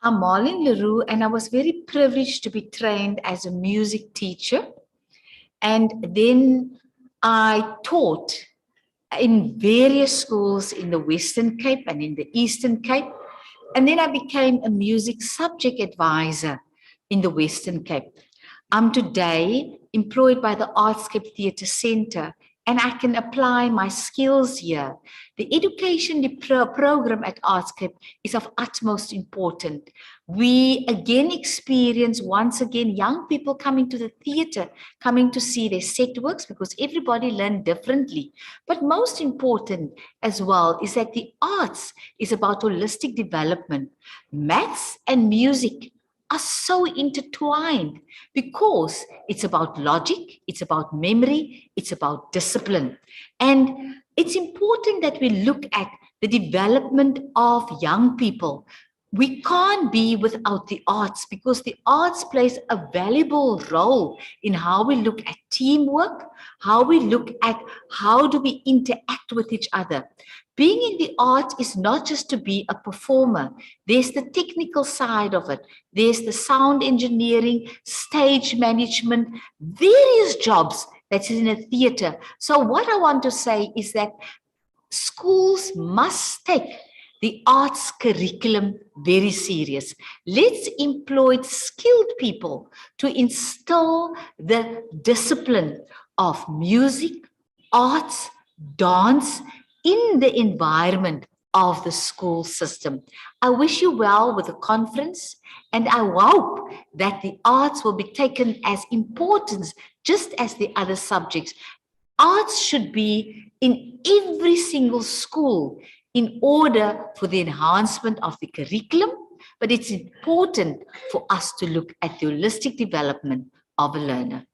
I'm Marlene Leroux, and I was very privileged to be trained as a music teacher. And then I taught in various schools in the Western Cape and in the Eastern Cape. And then I became a music subject advisor in the Western Cape. I'm today employed by the Artscape Theatre Centre, and I can apply my skills here. The education program at Artscape is of utmost importance. We again experience, once again, young people coming to the theatre, coming to see their set works, because everybody learns differently. But most important as well is that the arts is about holistic development. Maths and music are so intertwined because it's about logic, it's about memory, it's about discipline. And it's important that we look at the development of young people. We can't be without the arts, because the arts plays a valuable role in how we look at teamwork, how we look at how do we interact with each other. Being in the arts is not just to be a performer. There's the technical side of it. There's the sound engineering, stage management, various jobs that's in a theater. So what I want to say is that schools must take the arts curriculum very serious. Let's employ skilled people to instill the discipline of music, arts, dance in the environment of the school system. I wish you well with the conference, and I hope that the arts will be taken as important just as the other subjects. Arts should be in every single school in order for the enhancement of the curriculum, but it's important for us to look at the holistic development of a learner.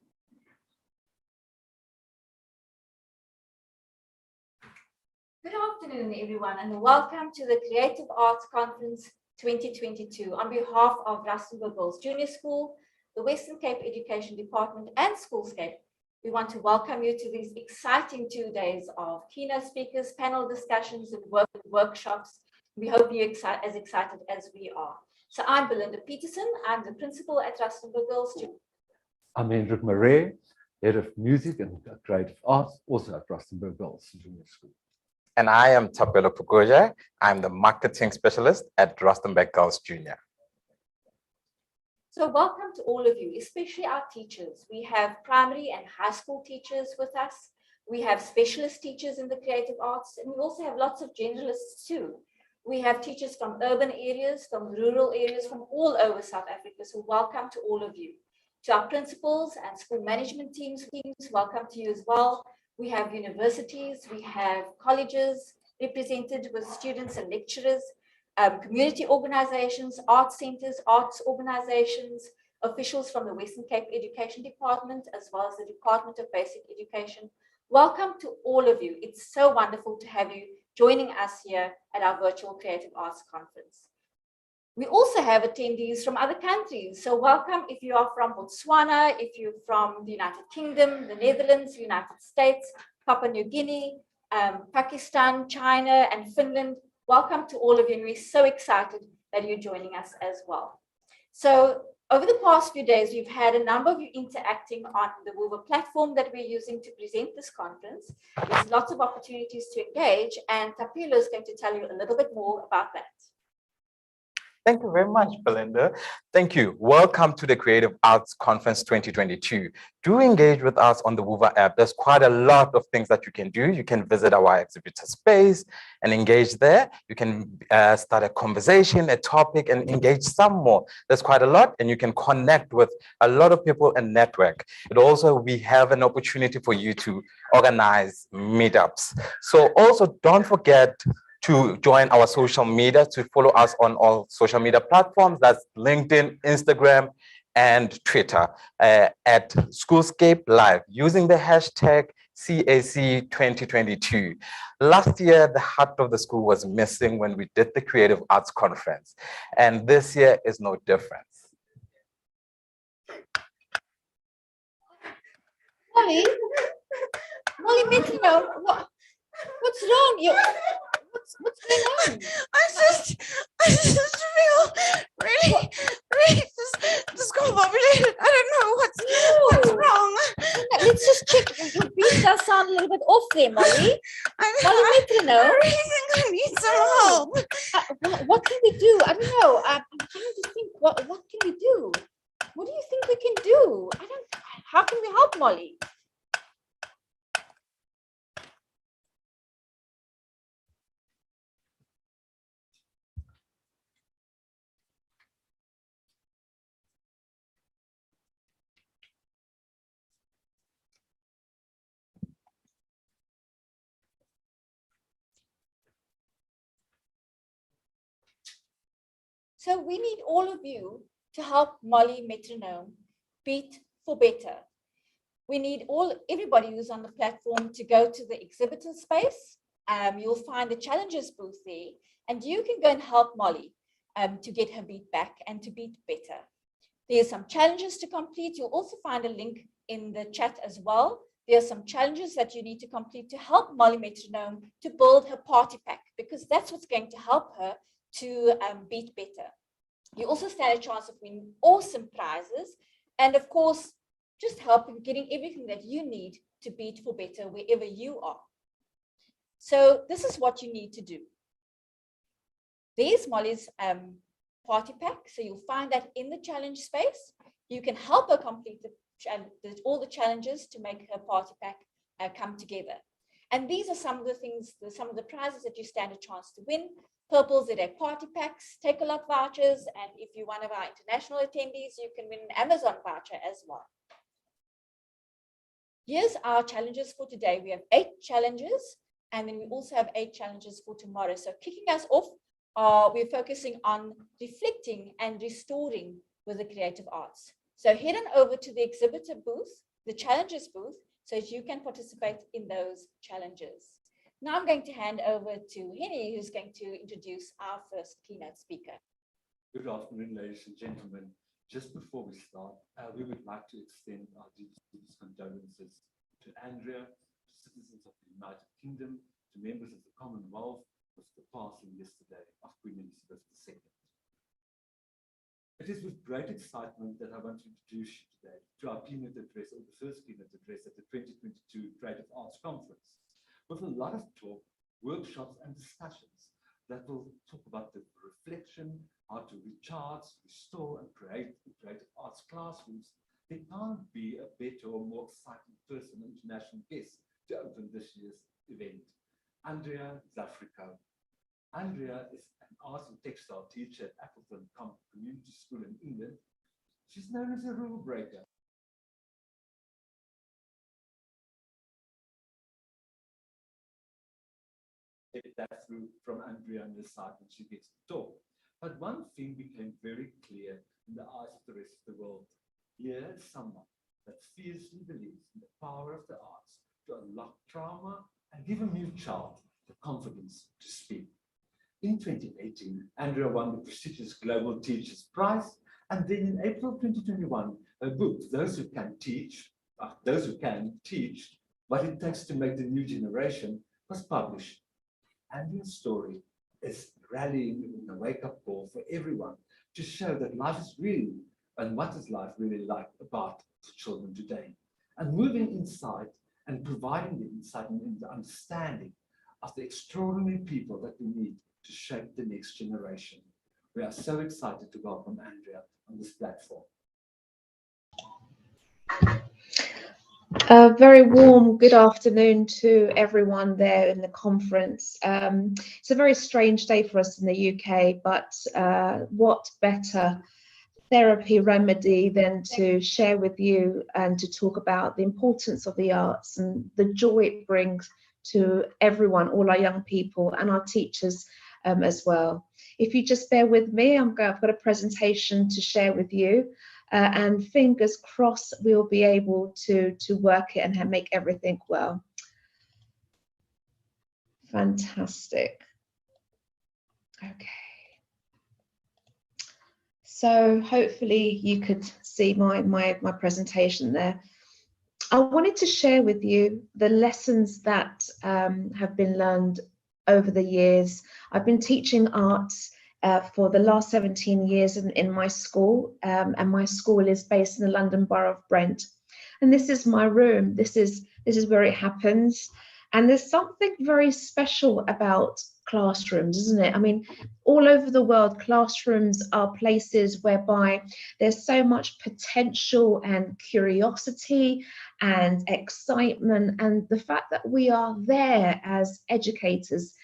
Good afternoon, everyone, and welcome to the Creative Arts Conference 2022. On behalf of Rustenburg Girls Junior School, the Western Cape Education Department, and Schoolscape, we want to welcome you to these exciting 2 days of keynote speakers, panel discussions, and workshops. We hope you're as excited as we are. So I'm Belinda Petersen. I'm the principal at Rustenburg Girls Junior. I'm Hendrik Marais, Head of Music and Creative Arts, also at Rustenburg Girls Junior School. And I am Thapelo Phukuje. I'm the marketing specialist at Rustenburg Girls Junior. So welcome to all of you, especially our teachers. We have primary and high school teachers with us. We have specialist teachers in the creative arts, and we also have lots of generalists too. We have teachers from urban areas, from rural areas, from all over South Africa. So welcome to all of you. To our principals and school management teams, welcome to you as well. We have universities, we have colleges represented with students and lecturers, community organizations, arts centers, arts organizations, officials from the Western Cape Education Department, as well as the Department of Basic Education. Welcome to all of you. It's so wonderful to have you joining us here at our virtual Creative Arts Conference. We also have attendees from other countries. So welcome if you are from Botswana, if you're from the United Kingdom, the Netherlands, United States, Papua New Guinea, Pakistan, China, and Finland. Welcome to all of you, and we're so excited that you're joining us as well. So over the past few days, we've had a number of you interacting on the WUVA platform that we're using to present this conference. There's lots of opportunities to engage, and Thapelo is going to tell you a little bit more about that. Thank you very much, Belinda. Thank you. Welcome to the Creative Arts Conference 2022. Do engage with us on the WUVA app. There's quite a lot of things that you can do. You can visit our exhibitor space and engage there. You can start a conversation, a topic, and engage some more. There's quite a lot, and you can connect with a lot of people and network. But also, we have an opportunity for you to organize meetups. So also, don't forget to join our social media, to follow us on all social media platforms. That's LinkedIn, Instagram, and Twitter at Schoolscape Live using the hashtag CAC 2022. Last year, the heart of the school was missing when we did the Creative Arts Conference, and this year is no different. Molly, what's wrong? What's going on? I just feel really there, Molly? Molly Metronome. I think I need some help. What can we do? I don't know. I'm trying to think. What can we do? What do you think we can do? How can we help Molly? So we need all of you to help Molly Metronome beat for better. We need everybody who's on the platform to go to the exhibitor space. You'll find the challenges booth there, and you can go and help Molly to get her beat back and to beat better. There's some challenges to complete. You'll also find a link in the chat as well. There are some challenges that you need to complete to help Molly Metronome to build her party pack, because that's what's going to help her to beat better. You also stand a chance of winning awesome prizes, and of course, just helping getting everything that you need to beat for better wherever you are. So this is what you need to do. There's Molly's party pack. So you'll find that in the challenge space. You can help her complete all the challenges to make her party pack come together. And these are some of the things, some of the prizes that you stand a chance to win. Purple ZA party packs, Take-A-Lot vouchers, and if you're one of our international attendees, you can win an Amazon voucher as well. Here's our challenges for today. We have 8 challenges, and then we also have 8 challenges for tomorrow. So kicking us off, we're focusing on reflecting and restoring with the creative arts. So head on over to the exhibitor booth, the challenges booth, so that you can participate in those challenges. Now I'm going to hand over to Hendrik, who's going to introduce our first keynote speaker. Good afternoon, ladies and gentlemen. Just before we start, we would like to extend our deepest condolences to Andria, to citizens of the United Kingdom, to members of the Commonwealth, with the passing yesterday of Queen Elizabeth II. It is with great excitement that I want to introduce you today to our keynote address, or the first keynote address at the 2022 Creative Arts Conference, with a lot of talk, workshops, and discussions that will talk about the reflection, how to recharge, restore, and create in creative arts classrooms. There can't be a better or more exciting person, international guest, to open this year's event. Andria Zafirakou. Andria is an art and textile teacher at Alperton Community School in England. She's known as a rule breaker. That through from Andria on the side when she gets to talk. But one thing became very clear in the eyes of the rest of the world. Here is someone that fiercely believes in the power of the arts to unlock trauma and give a new child the confidence to speak. In 2018, Andria won the prestigious Global Teachers Prize, and then in April 2021, her book, Those Who Can Teach What It Takes to Make the New Generation, was published. Andria's story is rallying in a wake-up call for everyone to show that life is really, and what is life really like about children today, and moving inside and providing the insight and the understanding of the extraordinary people that we need to shape the next generation. We are so excited to welcome Andria on this platform. A very warm good afternoon to everyone there in the conference. It's a very strange day for us in the UK, but what better therapy remedy than to share with you and to talk about the importance of the arts and the joy it brings to everyone, all our young people and our teachers as well. If you just bear with me, I've got a presentation to share with you. And fingers crossed we'll be able to work it and make everything well. Fantastic. Okay. So hopefully you could see my presentation there. I wanted to share with you the lessons that have been learned over the years. I've been teaching arts for the last 17 years in my school, and my school is based in the London Borough of Brent. And this is my room. This is where it happens. And there's something very special about classrooms, isn't it? I mean, all over the world, classrooms are places whereby there's so much potential and curiosity and excitement. And the fact that we are there as educators,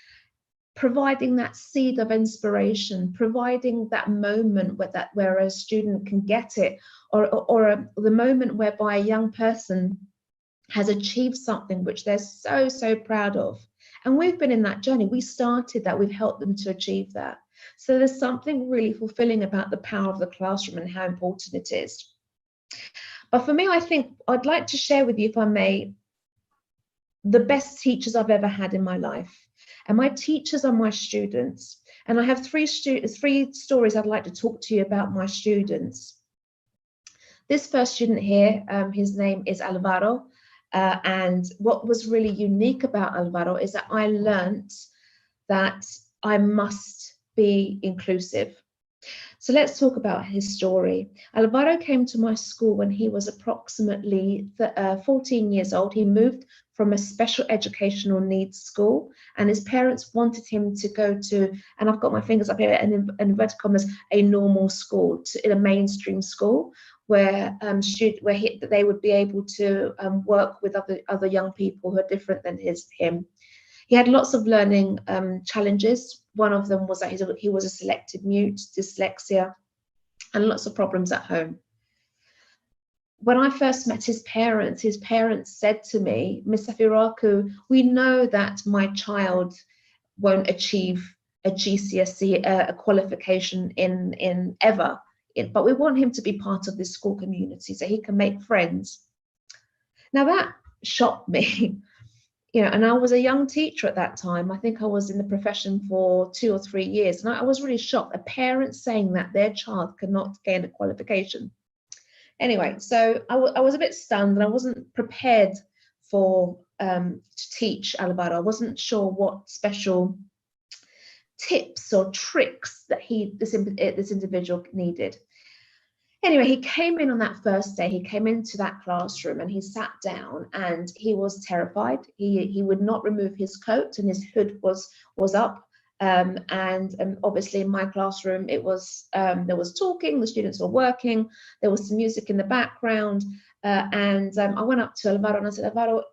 providing that seed of inspiration, providing that moment where a student can get it, or the moment whereby a young person has achieved something which they're so proud of. And we've been in that journey. We started that, we've helped them to achieve that. So there's something really fulfilling about the power of the classroom and how important it is. But for me, I think I'd like to share with you, if I may, the best teachers I've ever had in my life. And my teachers are my students. And I have three stories I'd like to talk to you about my students. This first student here, his name is Alvaro. And what was really unique about Alvaro is that I learned that I must be inclusive. So let's talk about his story. Alvaro came to my school when he was approximately 14 years old. He moved from a special educational needs school, and his parents wanted him to go to, and I've got my fingers up here, in inverted commas, a normal school, in a mainstream school, where they would be able to work with other young people who are different than him. He had lots of learning challenges. One of them was that he was a selected mute, dyslexia, and lots of problems at home. When I first met his parents said to me, "Miss Zafirakou, we know that my child won't achieve a GCSE a qualification in ever, but we want him to be part of this school community so he can make friends." Now that shocked me. You know, and I was a young teacher at that time. I think I was in the profession for 2 or 3 years, and I was really shocked. A parent saying that their child could not gain a qualification. Anyway, so I was a bit stunned, and I wasn't prepared to teach Alvaro. I wasn't sure what special tips or tricks that this individual needed. Anyway, he came in on that first day. He came into that classroom and he sat down, and he was terrified. He would not remove his coat, and his hood was up. And obviously in my classroom, it was there was talking, the students were working, there was some music in the background. I went up to Alvaro and I said, "Alvaro,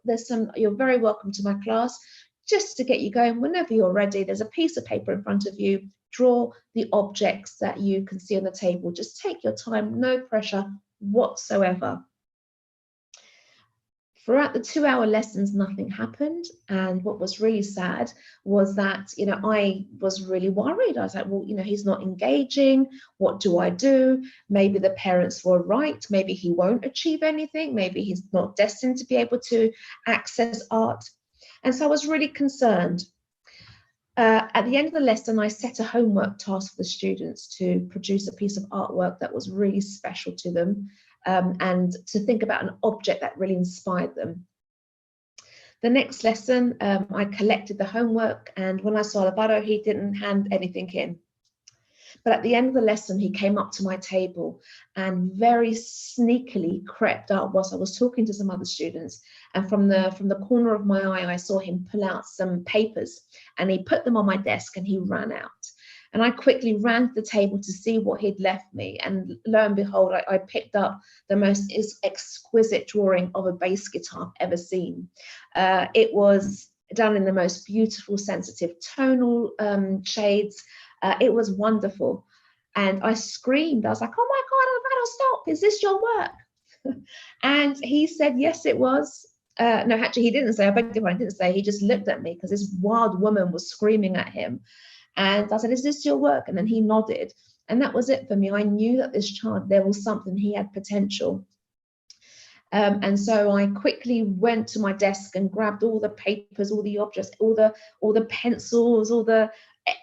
you're very welcome to my class. Just to get you going, whenever you're ready, there's a piece of paper in front of you. Draw the objects that you can see on the table. Just take your time, no pressure whatsoever." Throughout the 2-hour lessons, nothing happened. And what was really sad was that, you know, I was really worried. I was like, well, you know, he's not engaging. What do I do? Maybe the parents were right. Maybe he won't achieve anything. Maybe he's not destined to be able to access art. And so I was really concerned. At the end of the lesson, I set a homework task for the students to produce a piece of artwork that was really special to them, and to think about an object that really inspired them. The next lesson, I collected the homework, and when I saw Alvaro, he didn't hand anything in. But at the end of the lesson, he came up to my table and very sneakily crept up whilst I was talking to some other students. And from the corner of my eye, I saw him pull out some papers, and he put them on my desk and he ran out. And I quickly ran to the table to see what he'd left me. And lo and behold, I picked up the most exquisite drawing of a bass guitar I've ever seen. It was done in the most beautiful, sensitive tonal shades. It was wonderful. And I screamed. I was like, "Oh my God, Alvaro, stop. Is this your work?" And he said, yes, it was. No, actually, he didn't say. I beg your pardon, he didn't say. He just looked at me because this wild woman was screaming at him. And I said, "Is this your work?" And then he nodded. And that was it for me. I knew that this child, there was something, he had potential. And so I quickly went to my desk and grabbed all the papers, all the objects, all the pencils,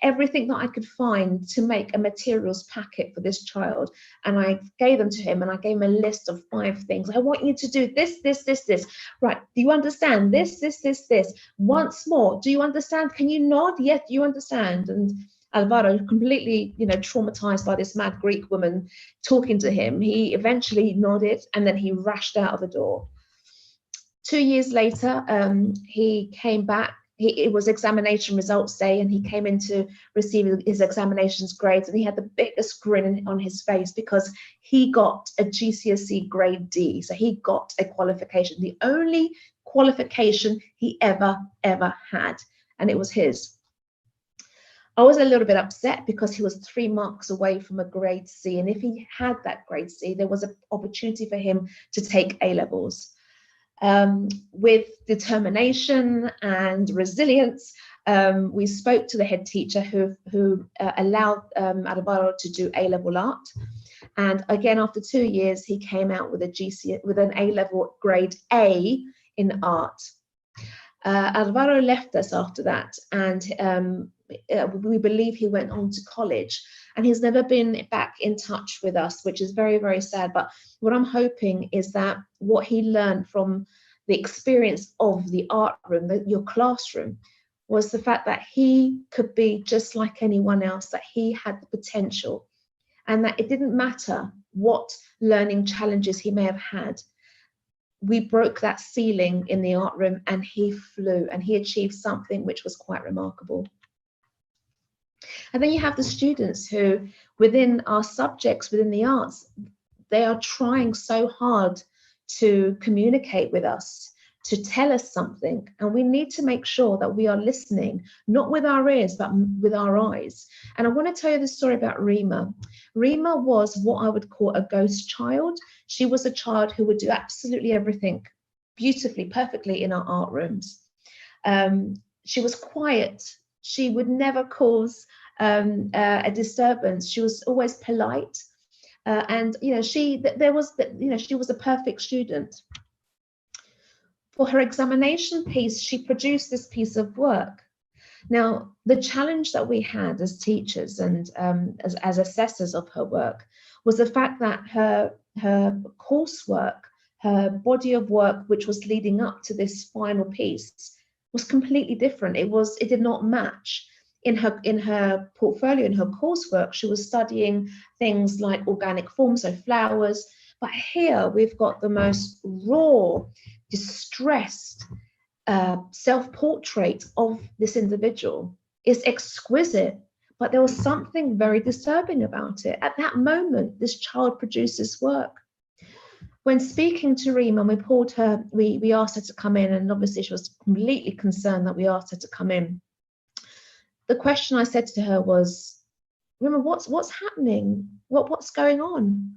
everything that I could find to make a materials packet for this child. And I gave them to him, and I gave him a list of 5 things. "I want you to do this, this, this, this. Right, do you understand? This, this, this, this. Once more, do you understand? Can you nod? Yes, do you understand?" And Alvaro, completely, you know, traumatized by this mad Greek woman talking to him, he eventually nodded, and then he rushed out of the door. 2 years later, he came back. It was examination results day, and he came in to receive his examinations grades, and he had the biggest grin on his face because he got a GCSE grade D. So he got a qualification, the only qualification he ever had, and it was his. I was a little bit upset because he was 3 marks away from a grade C, and if he had that grade C, there was an opportunity for him to take A-levels. With determination and resilience, we spoke to the head teacher who allowed Alvaro to do A-level art. And again, after 2 years, he came out with an A-level grade A in art. Alvaro left us after that, and we believe he went on to college, and he's never been back in touch with us, which is very, very sad. But what I'm hoping is that what he learned from the experience of the art room, your classroom, was the fact that he could be just like anyone else, that he had the potential, and that it didn't matter what learning challenges he may have had. We broke that ceiling in the art room, and he flew, and he achieved something which was quite remarkable. And then you have the students who, within our subjects, within the arts, they are trying so hard to communicate with us, to tell us something. And we need to make sure that we are listening, not with our ears, but with our eyes. And I want to tell you the story about Rima. Rima was what I would call a ghost child. She was a child who would do absolutely everything beautifully, perfectly in our art rooms. She was quiet. She would never cause a disturbance. She was always polite. And she was a perfect student. For her examination piece, she produced this piece of work. Now, the challenge that we had as teachers and as assessors of her work was the fact that her coursework, her body of work, which was leading up to this final piece, was completely different. It did not match. In her portfolio, in her coursework, she was studying things like organic forms, so flowers. But here we've got the most raw, distressed self-portrait of this individual. It's exquisite, but there was something very disturbing about it. At that moment, this child produced this work. When speaking to Rima, we asked her to come in, and obviously she was completely concerned that we asked her to come in. The question I said to her was, Rima, what's happening? What's going on?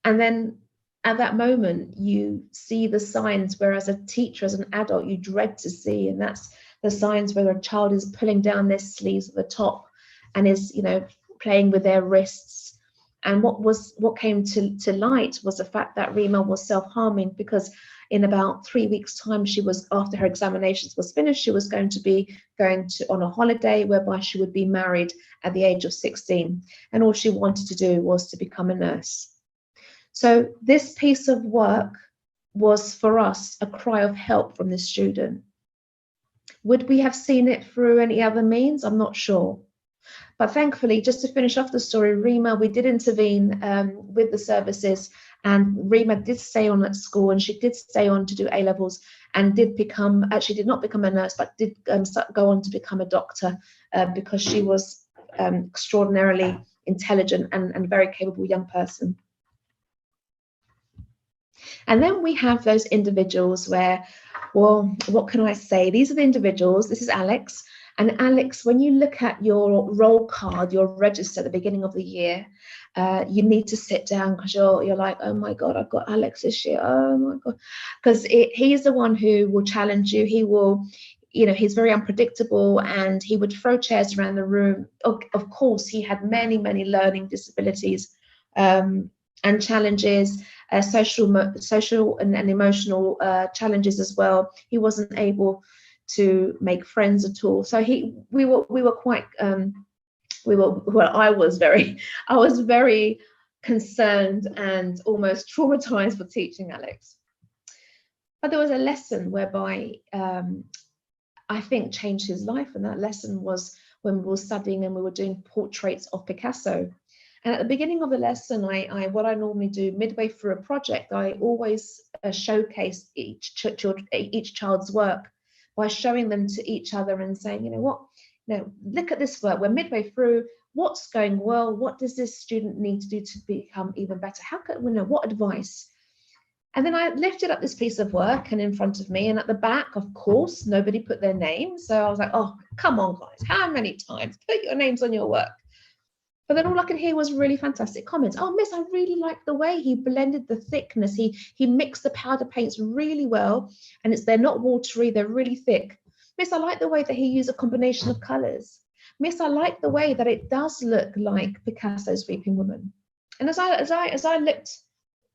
And then at that moment, you see the signs where as a teacher, as an adult, you dread to see, and that's the signs where a child is pulling down their sleeves at the top and is, playing with their wrists. And what came to light was the fact that Rima was self-harming, because in about 3 weeks' time, after her examinations was finished, she was going to be on a holiday whereby she would be married at the age of 16. And all she wanted to do was to become a nurse. So this piece of work was for us a cry of help from this student. Would we have seen it through any other means? I'm not sure. But thankfully, just to finish off the story, Rima, we did intervene with the services, and Rima did stay on at school, and she did stay on to do A-levels, and did not become a nurse, but did go on to become a doctor because she was extraordinarily intelligent and very capable young person. And then we have those individuals where, well, what can I say? These are the individuals. This is Alex. And Alex, when you look at your roll card, your register at the beginning of the year, you need to sit down because you're like, oh my God, I've got Alex this year. Oh my God. Because he's the one who will challenge you. He will, he's very unpredictable, and he would throw chairs around the room. Of course, he had many, many learning disabilities and challenges, social and emotional challenges as well. He wasn't able to make friends at all. So I was very concerned and almost traumatized for teaching Alex. But there was a lesson whereby I think changed his life, and that lesson was when we were studying and we were doing portraits of Picasso. And at the beginning of the lesson, what I normally do midway through a project, I always showcase each child's work by showing them to each other and saying, you know what, look at this work. We're midway through. What's going well? What does this student need to do to become even better? How can we know what advice? And then I lifted up this piece of work and in front of me, and at the back, of course, nobody put their name. So I was like, oh, come on, guys, how many times? Put your names on your work. But then all I could hear was really fantastic comments. Oh, miss, I really like the way he blended the thickness. He mixed the powder paints really well. And they're not watery, they're really thick. Miss, I like the way that he used a combination of colors. Miss, I like the way that it does look like Picasso's Weeping Woman. And as I looked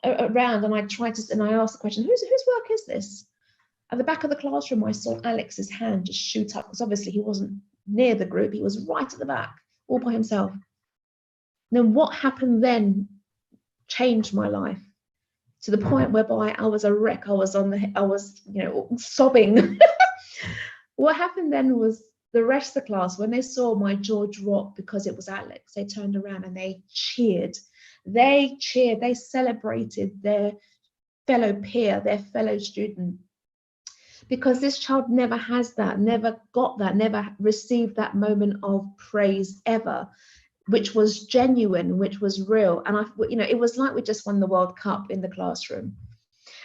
around and I asked the question, whose work is this? At the back of the classroom, I saw Alex's hand just shoot up, because obviously he wasn't near the group. He was right at the back, all by himself. And then what happened then changed my life to the point whereby I was a wreck. I was sobbing. What happened then was the rest of the class, when they saw my jaw drop because it was Alex, they turned around and they cheered. They celebrated their fellow peer, their fellow student. Because this child never has that, never got that, never received that moment of praise ever, which was genuine, which was real. And it was like we just won the World Cup in the classroom.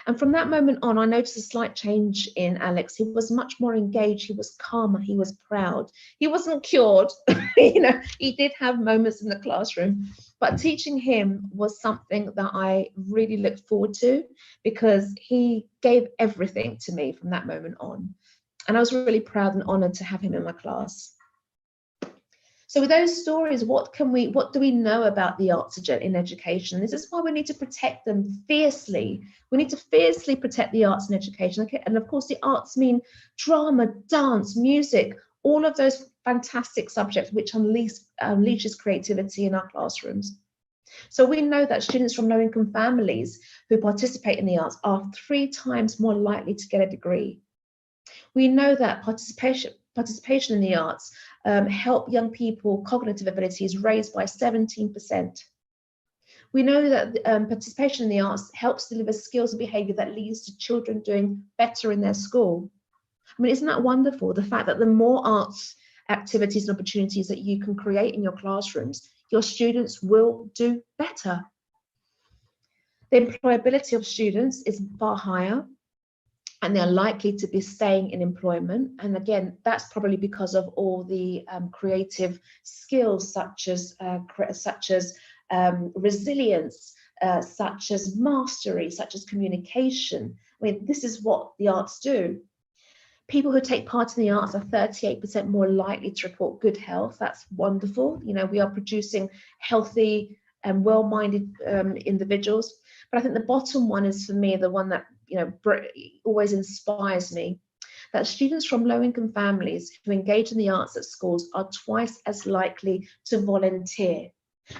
And from that moment on, I noticed a slight change in Alex. He was much more engaged. He was calmer. He was proud. He wasn't cured. He did have moments in the classroom, but teaching him was something that I really looked forward to, because he gave everything to me from that moment on. And I was really proud and honored to have him in my class. So with those stories, what do we know about the arts in education? This is why we need to protect them fiercely. We need to fiercely protect the arts in education. Okay? And of course, the arts drama, dance, music, all of those fantastic subjects which unleashes creativity in our classrooms. So we know that students from low-income families who participate in the arts are 3 times more likely to get a degree. We know that participation in the arts help young people cognitive abilities raised by 17%. We know that participation in the arts helps deliver skills and behavior that leads to children doing better in their school. I mean, isn't that wonderful? The fact that the more arts activities and opportunities that you can create in your classrooms, your students will do better. The employability of students is far higher, and they're likely to be staying in employment. And again, that's probably because of all the creative skills such as resilience, such as mastery, such as communication. I mean, this is what the arts do. People who take part in the arts are 38% more likely to report good health. That's wonderful. We are producing healthy and well-minded individuals. But I think the bottom one is, for me, the one that always inspires me, that students from low-income families who engage in the arts at schools are twice as likely to volunteer.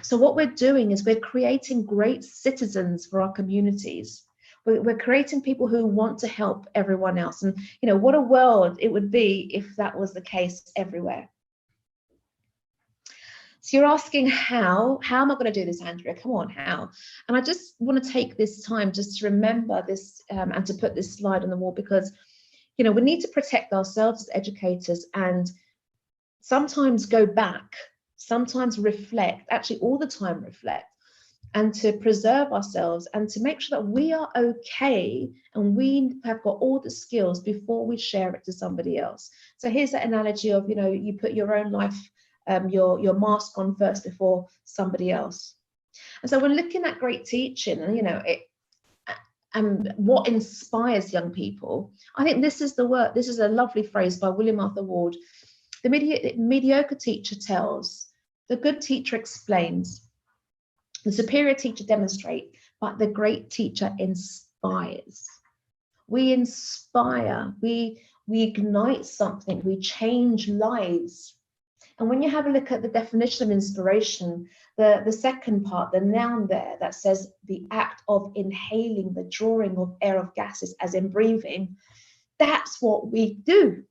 So what we're doing is we're creating great citizens for our communities. We're creating people who want to help everyone else. And what a world it would be if that was the case everywhere. So you're asking how am I going to do this, Andria? Come on, how? And I just want to take this time just to remember this and to put this slide on the wall, because we need to protect ourselves as educators and sometimes go back, sometimes reflect, actually all the time reflect, and to preserve ourselves and to make sure that we are okay and we have got all the skills before we share it to somebody else. So here's that analogy of, you put your own life, your mask on first before somebody else. And so when looking at great teaching and what inspires young people, I think this is the work. This is a lovely phrase by William Arthur Ward. The mediocre teacher tells, the good teacher explains, the superior teacher demonstrates, but the great teacher inspires. We inspire, we ignite something, we change lives. And when you have a look at the definition of inspiration, the second part, the noun there that says the act of inhaling, the drawing of air of gases as in breathing, that's what we do.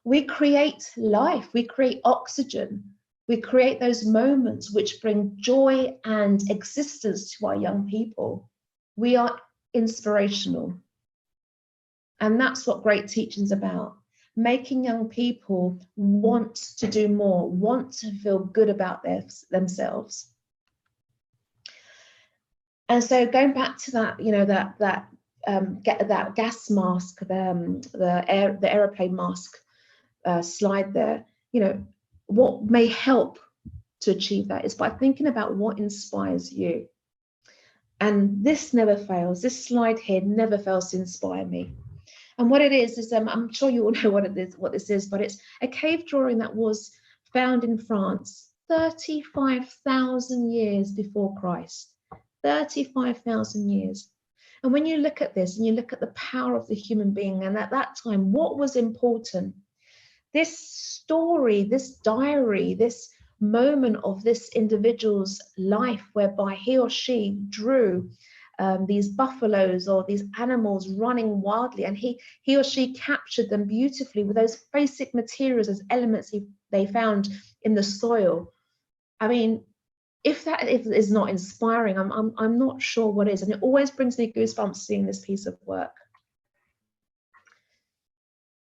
We create life, we create oxygen. We create those moments which bring joy and existence to our young people. We are inspirational. And that's what great teaching is about. Making young people want to do more, want to feel good about themselves. And so going back to that, you know, get that gas mask, the aeroplane mask slide there, you know, what may help to achieve that is by thinking about what inspires you. And this never fails. This slide here never fails to inspire me. And what it is I'm sure you all know what this is, but it's a cave drawing that was found in France 35,000 years before Christ. 35,000 years. And when you look at this and you look at the power of the human being, and at that time, what was important? This story, this diary, this moment of this individual's life whereby he or she drew these buffaloes or these animals running wildly, and he or she captured them beautifully with those basic materials as elements they found in the soil. I mean, if that is not inspiring, I'm not sure what is. And it always brings me goosebumps seeing this piece of work.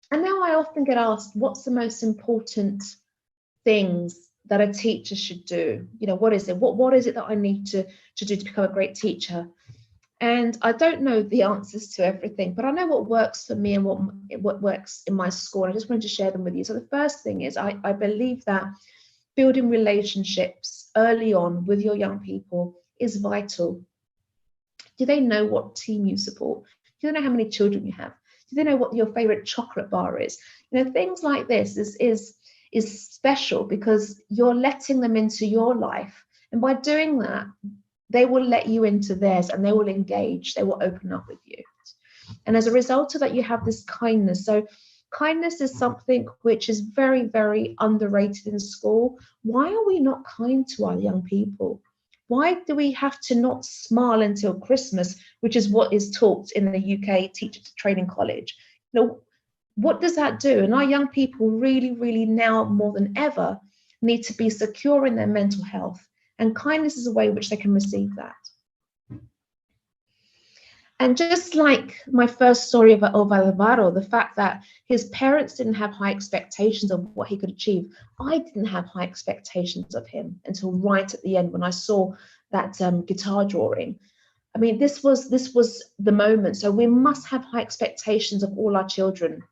And now I often get asked, what's the most important things that a teacher should do? You know, what is it? What is it that I need to do to become a great teacher? And I don't know the answers to everything, but I know what works for me and what works in my school. I just wanted to share them with you. So the first thing is I believe that building relationships early on with your young people is vital. Do they know what team you support? Do they know how many children you have? Do they know what your favorite chocolate bar is? You know, things like this is special because you're letting them into your life. And by doing that, they will let you into theirs and they will engage, they will open up with you. And as a result of that, you have this kindness. So kindness is something which is very, very underrated in school. Why are we not kind to our young people? Why do we have to not smile until Christmas, which is what is taught in the UK Teacher Training College? You know, what does that do? And our young people really, really now more than ever need to be secure in their mental health. And kindness is a way in which they can receive that. And just like my first story of Alvaro, the fact that his parents didn't have high expectations of what he could achieve, I didn't have high expectations of him until right at the end when I saw that guitar drawing. I mean, this was the moment. So we must have high expectations of all our children.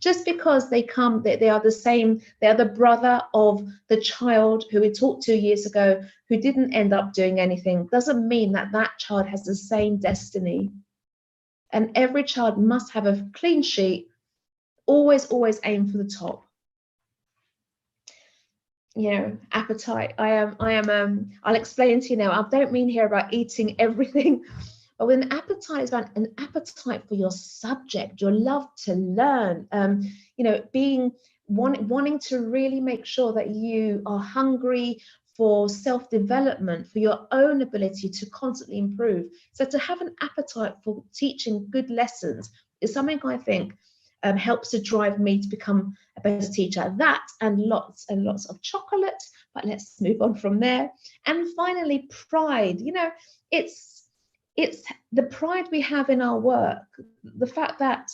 Just because they are the same, they are the brother of the child who we taught 2 years ago who didn't end up doing anything, doesn't mean that that child has the same destiny. And every child must have a clean sheet, always aim for the top. You know, appetite. I'll explain to you now. I don't mean here about eating everything, but with an appetite is about an appetite for your subject, your love to learn, you know, wanting to really make sure that you are hungry for self-development, for your own ability to constantly improve. So to have an appetite for teaching good lessons is something I think helps to drive me to become a better teacher. That and lots of chocolate, but let's move on from there. And finally, pride. You know, it's the pride we have in our work, the fact that,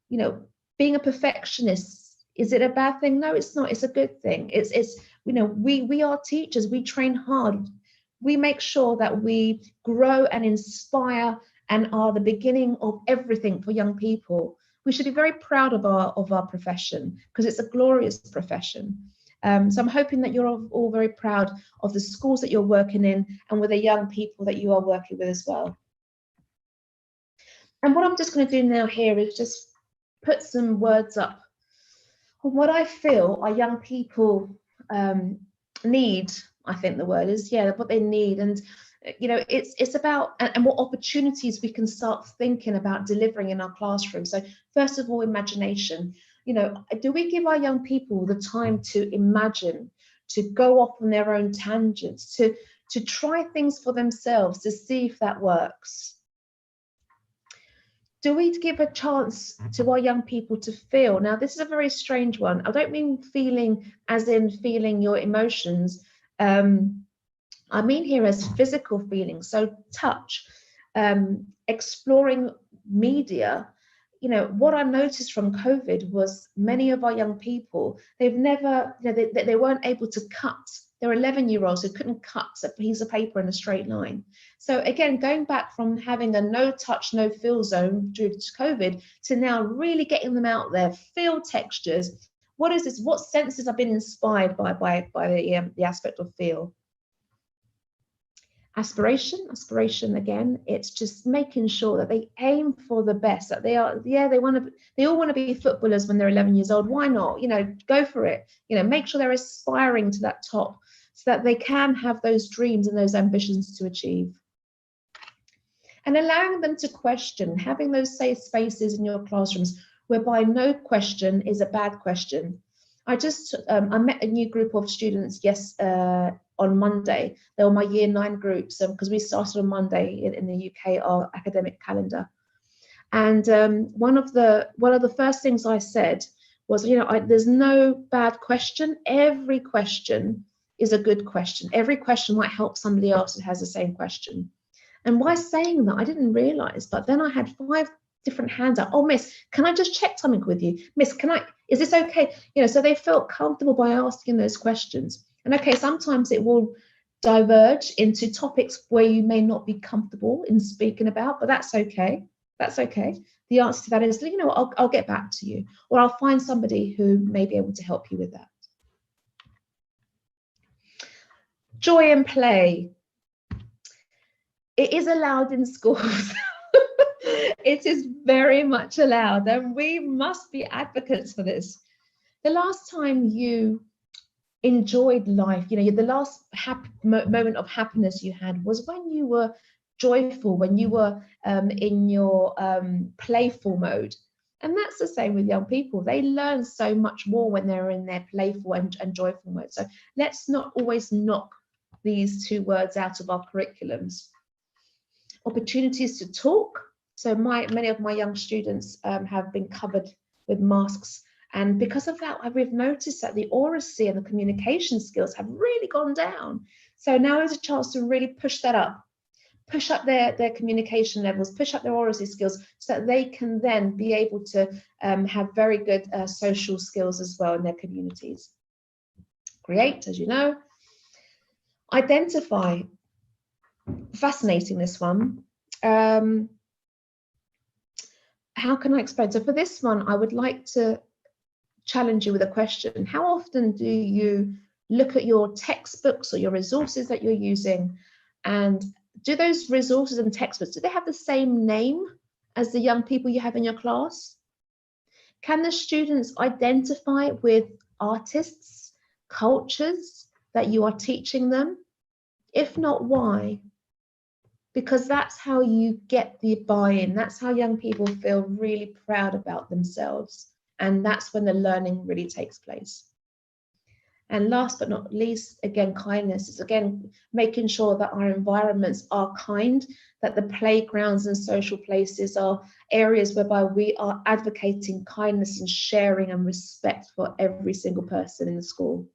you know, being a perfectionist, is it a bad thing? No, it's not. It's a good thing. It's you know, we are teachers. We train hard. We make sure that we grow and inspire and are the beginning of everything for young people. We should be very proud of our profession because it's a glorious profession. So I'm hoping that you're all very proud of the schools that you're working in and with the young people that you are working with as well. And what I'm just going to do now here is just put some words up on what I feel our young people need. I think the word is, yeah, what they need. And you know, it's about and what opportunities we can start thinking about delivering in our classroom. So first of all, imagination. You know, do we give our young people the time to imagine, to go off on their own tangents, to try things for themselves, to see if that works? do we give a chance to our young people to feel? Now, this is a very strange one. I don't mean feeling as in feeling your emotions. I mean here as physical feelings, so touch, exploring media. You know, what I noticed from COVID was many of our young people, they've never, you know, they weren't able to cut. They're 11-year-olds who couldn't cut a piece of paper in a straight line. So again, going back from having a no touch, no feel zone due to COVID to now really getting them out there, feel textures. What is this? What senses have been inspired by the aspect of feel? Aspiration again, it's just making sure that they aim for the best, that they are, they all want to be footballers when they're 11 years old. Why not? You know, go for it. You know, make sure they're aspiring to that top so that they can have those dreams and those ambitions to achieve. And allowing them to question, having those safe spaces in your classrooms whereby no question is a bad question. I met a new group of students on Monday. They were my year 9 groups because we started on Monday in the UK, our academic calendar. And one of the first things I said was, you know, there's no bad question. Every question is a good question. Every question might help somebody else who has the same question. And by saying that, I didn't realize, but then I had 5 different hands up. Oh, miss, can I just check something with you? Miss, is this okay? You know, so they felt comfortable by asking those questions. And okay, sometimes it will diverge into topics where you may not be comfortable in speaking about, but that's okay. That's okay. The answer to that is, you know, I'll get back to you, or I'll find somebody who may be able to help you with that. Joy and play. It is allowed in schools. It is very much allowed, and we must be advocates for this. The last time you enjoyed life, you know, the last moment of happiness you had was when you were joyful, when you were in your playful mode. And that's the same with young people. They learn so much more when they're in their playful and joyful mode. So let's not always knock these 2 words out of our curriculums. Opportunities to talk. So many of my young students have been covered with masks. And because of that, we've noticed that the oracy and the communication skills have really gone down. So now is a chance to really push that up, push up their communication levels, push up their oracy skills so that they can then be able to have very good social skills as well in their communities. Create, as you know. Identify. Fascinating, this one. How can I explain? So for this one, I would like to challenge you with a question. How often do you look at your textbooks or your resources that you're using, and do those resources and textbooks, do they have the same name as the young people you have in your class? Can the students identify with artists, cultures that you are teaching them? If not, why? Because that's how you get the buy-in. That's how young people feel really proud about themselves. And that's when the learning really takes place. And last but not least, again, kindness is again making sure that our environments are kind, that the playgrounds and social places are areas whereby we are advocating kindness and sharing and respect for every single person in the school.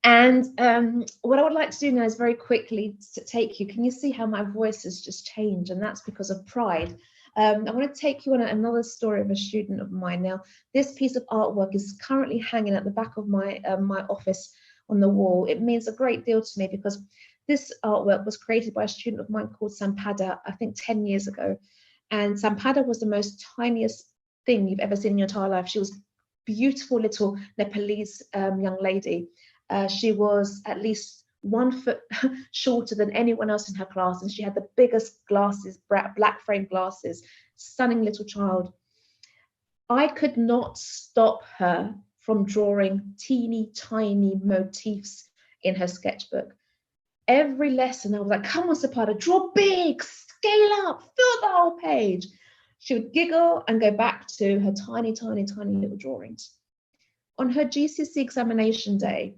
And what I would like to do now is very quickly to take you, can you see how my voice has just changed? And that's because of pride. I want to take you on another story of a student of mine. Now, this piece of artwork is currently hanging at the back of my office on the wall. It means a great deal to me because this artwork was created by a student of mine called Sampada, I think 10 years ago. And Sampada was the most tiniest thing you've ever seen in your entire life. She was a beautiful little Nepalese young lady. She was at least 1 foot shorter than anyone else in her class, and she had the biggest glasses, black frame glasses, stunning little child. I could not stop her from drawing teeny tiny motifs in her sketchbook. Every lesson I was like, come on, Sampada, draw big, scale up, fill the whole page. She would giggle and go back to her tiny, tiny, tiny little drawings. On her GCSE examination day,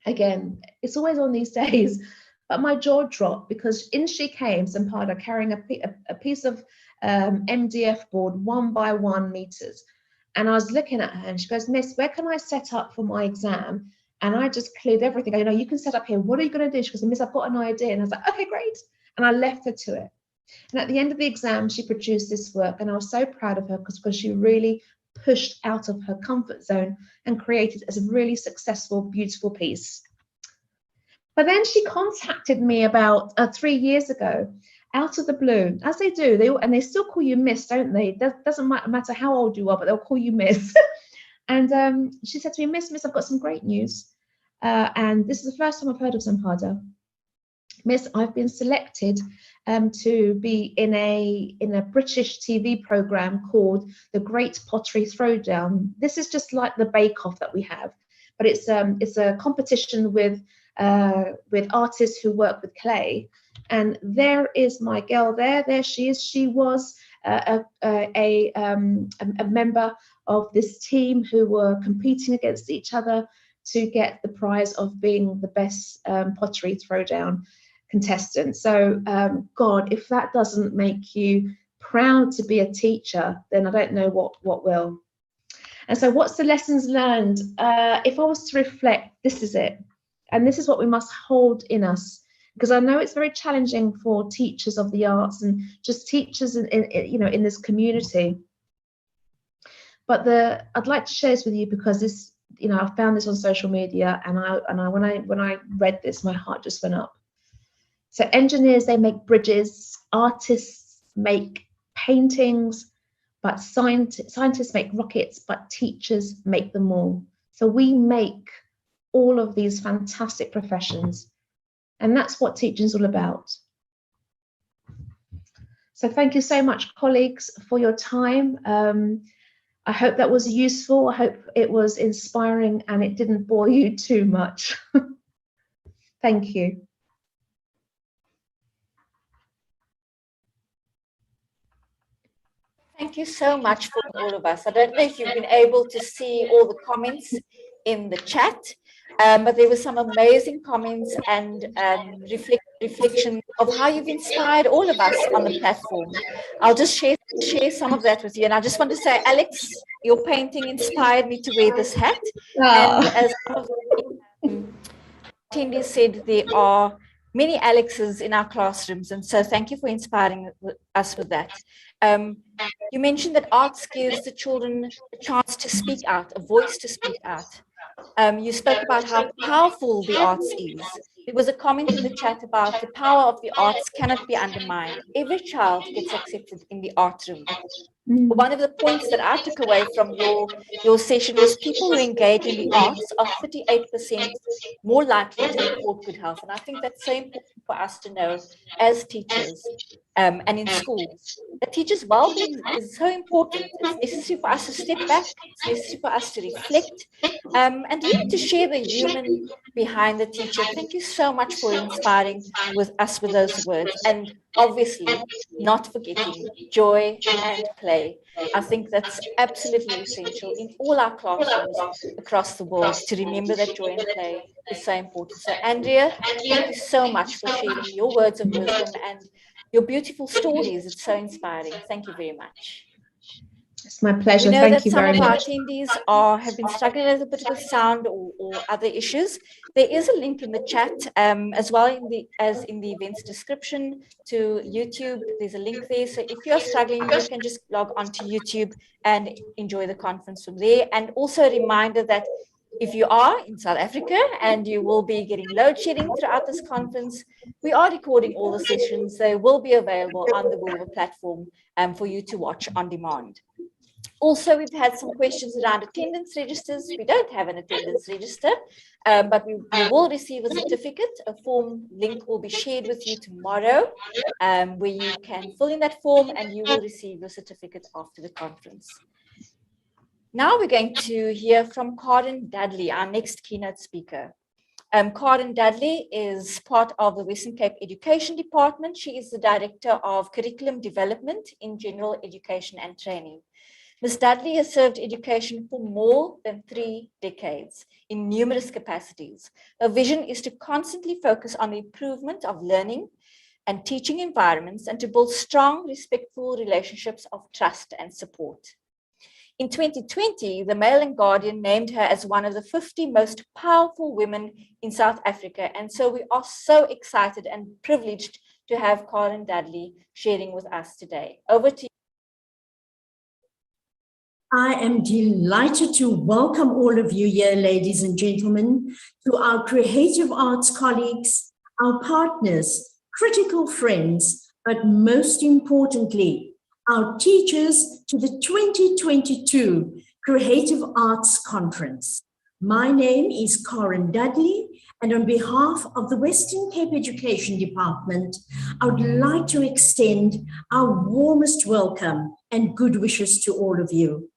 again, it's always on these days, But my jaw dropped because in she came, Sampada, carrying a piece of MDF board 1 by 1 meters. And I was looking at her and she goes, Miss, where can I set up for my exam? And I just cleared everything. I you can set up here. What are you going to do? She goes, Miss, I've got an idea. And I was like, okay, great. And I left her to it. And at the end of the exam, she produced this work. And I was so proud of her because she really pushed out of her comfort zone and created a really successful, beautiful piece. But then she contacted me about 3 years ago, out of the blue, as they do. They still call you Miss, don't they? It doesn't matter how old you are, but they'll call you Miss. And she said to me, Miss, I've got some great news. And this is the first time I've heard of Sampada. Miss, I've been selected to be in a British TV program called The Great Pottery Throwdown. This is just like the Bake Off that we have, but it's a competition with artists who work with clay. And there is my girl there. There she is. She was a member of this team who were competing against each other to get the prize of being the best pottery throwdown contestant. So God, if that doesn't make you proud to be a teacher, then I don't know what will. And so what's the lessons learned? If I was to reflect, this is it. And this is what we must hold in us, because I know it's very challenging for teachers of the arts and just teachers in this community. But I'd like to share this with you because this, I found this on social media, and when I read this, my heart just went up. So engineers, they make bridges, artists make paintings, but scientists make rockets, but teachers make them all. So we make all of these fantastic professions, and that's what teaching is all about. So thank you so much, colleagues, for your time. I hope that was useful. I hope it was inspiring and it didn't bore you too much. Thank you. Thank you so much for all of us. I don't know if you've been able to see all the comments in the chat, but there were some amazing comments and reflection of how you've inspired all of us on the platform. I'll just share some of that with you. And I just want to say, Alex, your painting inspired me to wear this hat. And as some of the attendees said, there are many Alexes in our classrooms. And so thank you for inspiring us with that. You mentioned that arts gives the children a chance to speak out, a voice to speak out. You spoke about how powerful the arts is. There was a comment in the chat about the power of the arts cannot be undermined. Every child gets accepted in the art room. One of the points that I took away from your session was people who engage in the arts are 38% more likely to report good health. And I think that's so important for us to know as teachers and in schools. That teachers' well-being is so important. It's necessary for us to step back. It's necessary for us to reflect and really to share the human behind the teacher. Thank you so much for inspiring us with those words. And obviously, not forgetting joy and play. I think that's absolutely essential in all our classrooms across the world to remember that joy and play is so important. So Andria, thank you so much for sharing your words of wisdom and your beautiful stories. It's so inspiring. Thank you very much. It's my pleasure. We know Thank that you some very of our much. attendees have been struggling a little bit with sound or other issues. There is a link in the chat as well as in the events description to YouTube. There's a link there. So if you're struggling, you can just log on to YouTube and enjoy the conference from there. And also a reminder that if you are in South Africa and you will be getting load shedding throughout this conference, we are recording all the sessions. They will be available on the Google platform for you to watch on demand. Also, we've had some questions around attendance registers. We don't have an attendance register, but we will receive a certificate. A form link will be shared with you tomorrow, where you can fill in that form and you will receive your certificate after the conference. Now we're going to hear from Karen Dudley, our next keynote speaker. Karen Dudley is part of the Western Cape Education Department. She is the Director of Curriculum Development in General Education and Training. Ms. Dudley has served education for more than 3 decades in numerous capacities. Her vision is to constantly focus on the improvement of learning and teaching environments and to build strong, respectful relationships of trust and support. In 2020, the Mail and Guardian named her as one of the 50 most powerful women in South Africa. And so we are so excited and privileged to have Karen Dudley sharing with us today. Over to you. I am delighted to welcome all of you here, ladies and gentlemen, to our creative arts colleagues, our partners, critical friends, but most importantly, our teachers to the 2022 Creative Arts Conference. My name is Karen Dudley, and on behalf of the Western Cape Education Department, I would like to extend our warmest welcome and good wishes to all of you.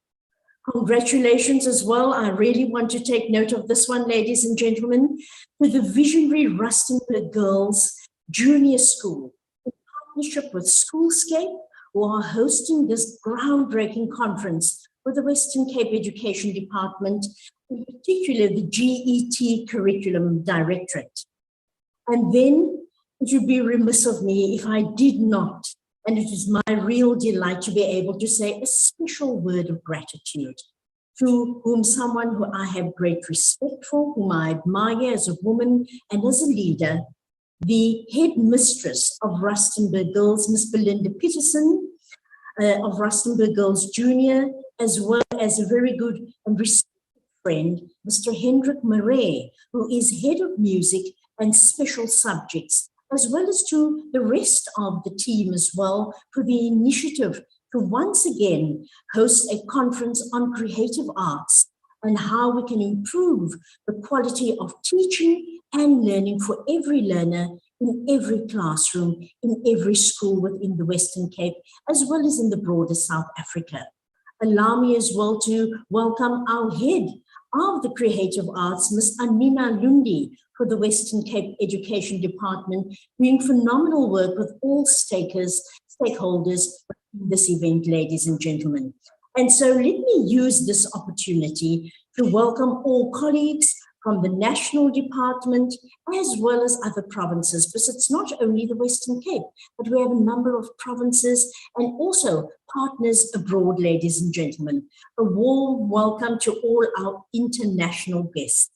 Congratulations as well. I really want to take note of this one, ladies and gentlemen, to the visionary Rustenburg Girls Junior School, in partnership with Schoolscape, who are hosting this groundbreaking conference with the Western Cape Education Department, in particular the GET Curriculum Directorate. And then it would be remiss of me if I did not, and it is my real delight to be able to say a special word of gratitude to someone who I have great respect for, whom I admire as a woman and as a leader, the headmistress of Rustenburg Girls, Miss Belinda Petersen, of Rustenburg Girls Junior, as well as a very good and respected friend, Mr. Hendrik Marais, who is head of music and special subjects, as well as to the rest of the team as well, for the initiative to once again host a conference on creative arts and how we can improve the quality of teaching and learning for every learner in every classroom, in every school within the Western Cape, as well as in the broader South Africa. Allow me as well to welcome our head of the creative arts, Ms. Anina Lundi, for the Western Cape Education Department, doing phenomenal work with all stakeholders in this event, ladies and gentlemen. And so let me use this opportunity to welcome all colleagues from the National Department, as well as other provinces, because it's not only the Western Cape, but we have a number of provinces and also partners abroad, ladies and gentlemen. A warm welcome to all our international guests.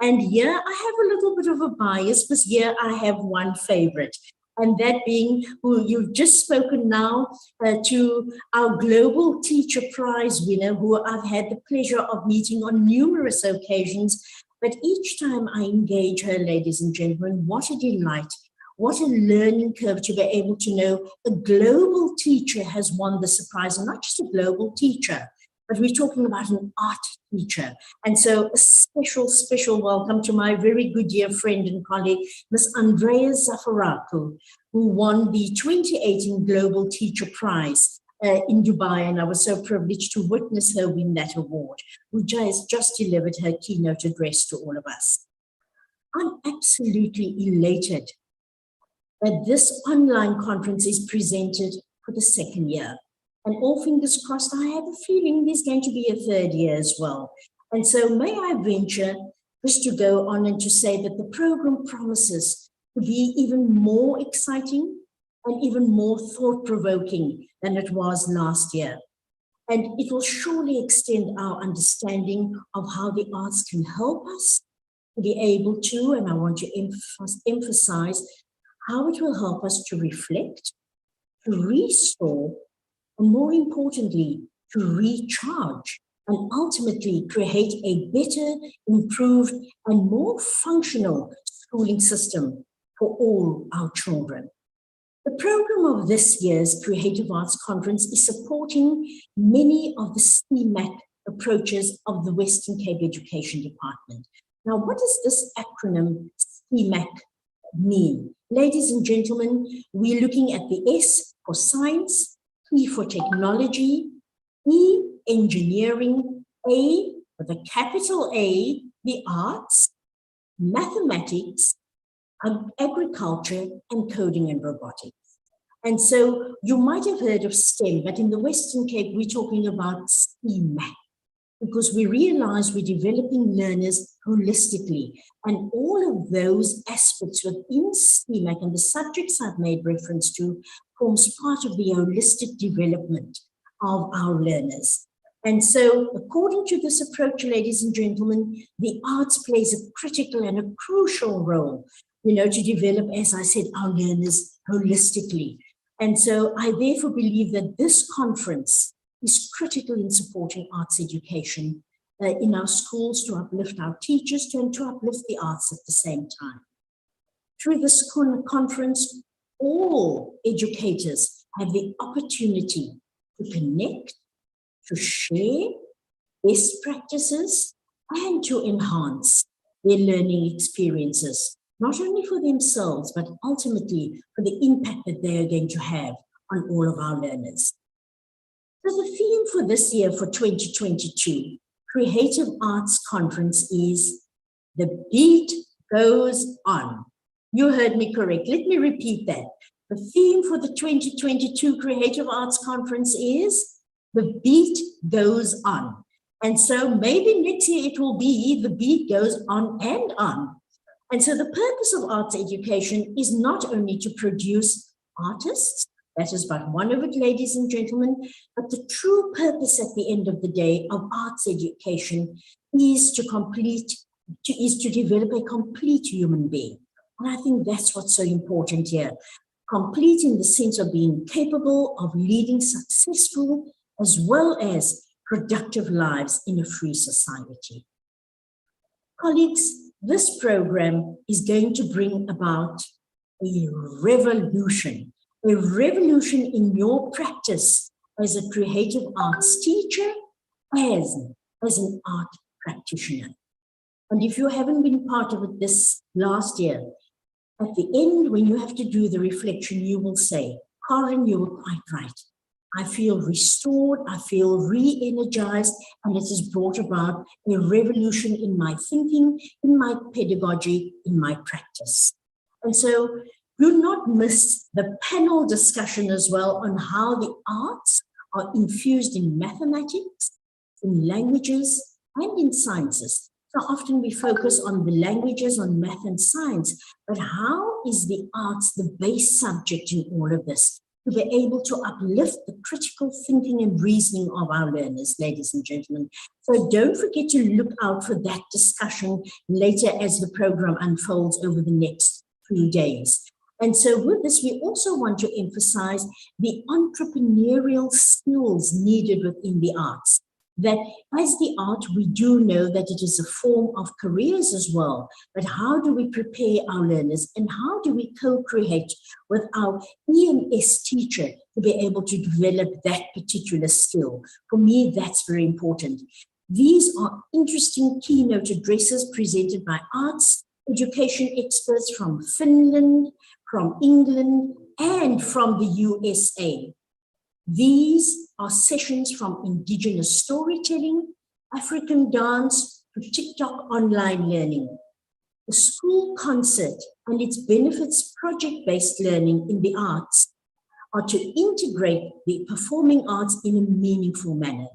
And here I have a little bit of a bias, because here I have one favorite, and that being who you've just spoken now to our Global Teacher Prize winner, who I've had the pleasure of meeting on numerous occasions. But each time I engage her, ladies and gentlemen, what a delight, what a learning curve to be able to know a global teacher has won the prize, and not just a global teacher, but we're talking about an art teacher. And so a special, special welcome to my very good dear friend and colleague, Miss Andria Zafirakou, who won the 2018 Global Teacher Prize in Dubai, and I was so privileged to witness her win that award, who has just delivered her keynote address to all of us. I'm absolutely elated that this online conference is presented for the second year. And all fingers crossed, I have a feeling there's going to be a third year as well. And so may I venture just to go on and to say that the program promises to be even more exciting and even more thought-provoking than it was last year. And it will surely extend our understanding of how the arts can help us to be able to, and I want to emphasize, how it will help us to reflect, to restore, and more importantly, to recharge, and ultimately create a better, improved, and more functional schooling system for all our children. The program of this year's Creative Arts Conference is supporting many of the CMAC approaches of the Western Cape Education Department. Now, what does this acronym CMAC mean? Ladies and gentlemen, we're looking at the S for science, T for technology, E, engineering, A, with a capital A, the arts, mathematics, agriculture, and coding and robotics. And so you might have heard of STEM, but in the Western Cape, we're talking about STEAM, because we realize we're developing learners holistically. And all of those aspects within STEAM and the subjects I've made reference to forms part of the holistic development of our learners. And so according to this approach, ladies and gentlemen, the arts plays a critical and a crucial role, to develop, as I said, our learners holistically. And so I therefore believe that this conference is critical in supporting arts education in our schools, to uplift our teachers, and to uplift the arts at the same time. Through this conference, all educators have the opportunity to connect, to share best practices, and to enhance their learning experiences, not only for themselves, but ultimately for the impact that they are going to have on all of our learners. So the theme for this year, for 2022, Creative Arts Conference, is The Beat Goes On. You heard me correct. Let me repeat that. The theme for the 2022 Creative Arts Conference is The Beat Goes On. And so maybe next year it will be The Beat Goes On and On. And so the purpose of arts education is not only to produce artists, that is but one of it, ladies and gentlemen, but the true purpose at the end of the day of arts education is to develop a complete human being. And I think that's what's so important here. Complete in the sense of being capable of leading successful as well as productive lives in a free society. Colleagues, this program is going to bring about a revolution in your practice as a creative arts teacher, as an art practitioner. And if you haven't been part of it this last year, at the end, when you have to do the reflection, you will say, Karen, you were quite right. I feel restored, I feel re-energized, and it has brought about a revolution in my thinking, in my pedagogy, in my practice. And so do not miss the panel discussion as well on how the arts are infused in mathematics, in languages, and in sciences. So often we focus on the languages, on math and science, but how is the arts the base subject in all of this? To be able to uplift the critical thinking and reasoning of our learners, ladies and gentlemen. So don't forget to look out for that discussion later as the program unfolds over the next few days. And so with this, we also want to emphasize the entrepreneurial skills needed within the arts. That as the art, we do know that it is a form of careers as well, but how do we prepare our learners and how do we co-create with our EMS teacher to be able to develop that particular skill? For me, that's very important. These are interesting keynote addresses presented by arts education experts from Finland, from England, and from the USA. These are sessions from Indigenous storytelling, African dance, to TikTok online learning. The school concert and its benefits project-based learning in the arts are to integrate the performing arts in a meaningful manner.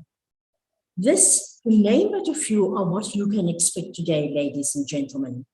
This, to name but a few, are what you can expect today, ladies and gentlemen,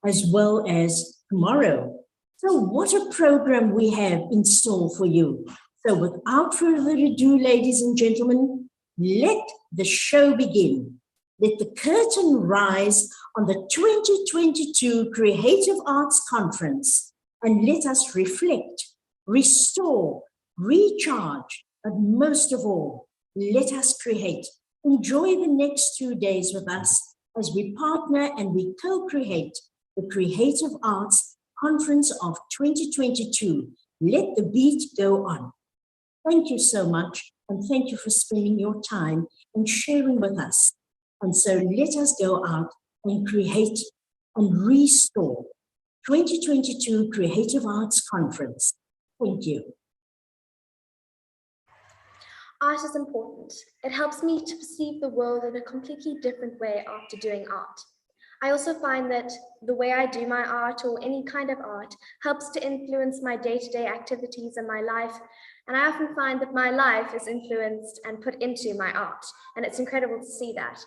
as well as tomorrow. So what a program we have in store for you. So without further ado, ladies and gentlemen, let the show begin. Let the curtain rise on the 2022 Creative Arts Conference, and let us reflect, restore, recharge, but most of all, let us create. Enjoy the next 2 days with us as we partner and we co-create the Creative Arts Conference of 2022. Let the beat go on. Thank you so much, and thank you for spending your time and sharing with us. And so let us go out and create and restore 2022 Creative Arts Conference. Thank you. Art is important. It helps me to perceive the world in a completely different way after doing art. I also find that the way I do my art or any kind of art helps to influence my day-to-day activities and my life. And I often find that my life is influenced and put into my art. And it's incredible to see that.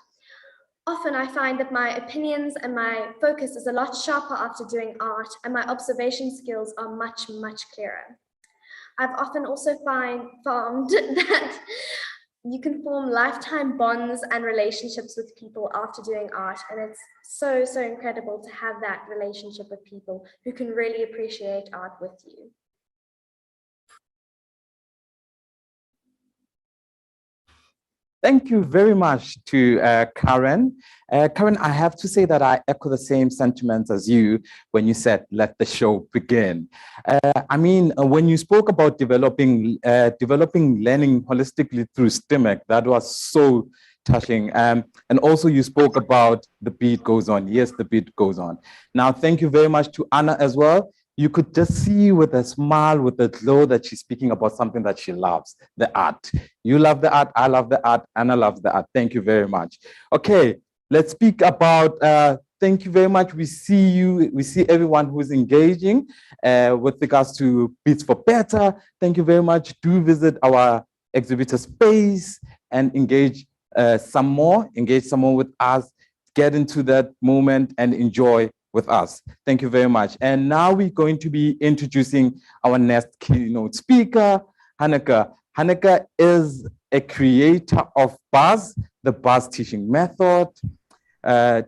Often I find that my opinions and my focus is a lot sharper after doing art, and my observation skills are much, much clearer. I've often also found that you can form lifetime bonds and relationships with people after doing art. And it's so, so incredible to have that relationship with people who can really appreciate art with you. Thank you very much to Karen. Karen, I have to say that I echo the same sentiments as you when you said, let the show begin. I mean, when you spoke about developing learning holistically through STEMIC, that was so touching. And also you spoke about the beat goes on. Yes, the beat goes on. Now, thank you very much to Anna as well. You could just see with a smile, with a glow, that she's speaking about something that she loves, the art. You love the art, I love the art, Anna loves the art. Thank you very much. Okay, let's speak about, thank you very much. We see everyone who's engaging with regards to Beats for Better. Thank you very much. Do visit our exhibitor space and engage some more with us, get into that moment and enjoy with us. Thank you very much. And now we're going to be introducing our next keynote speaker, Hanneke. Hanneke is a creator of Buzz, the Buzz teaching method,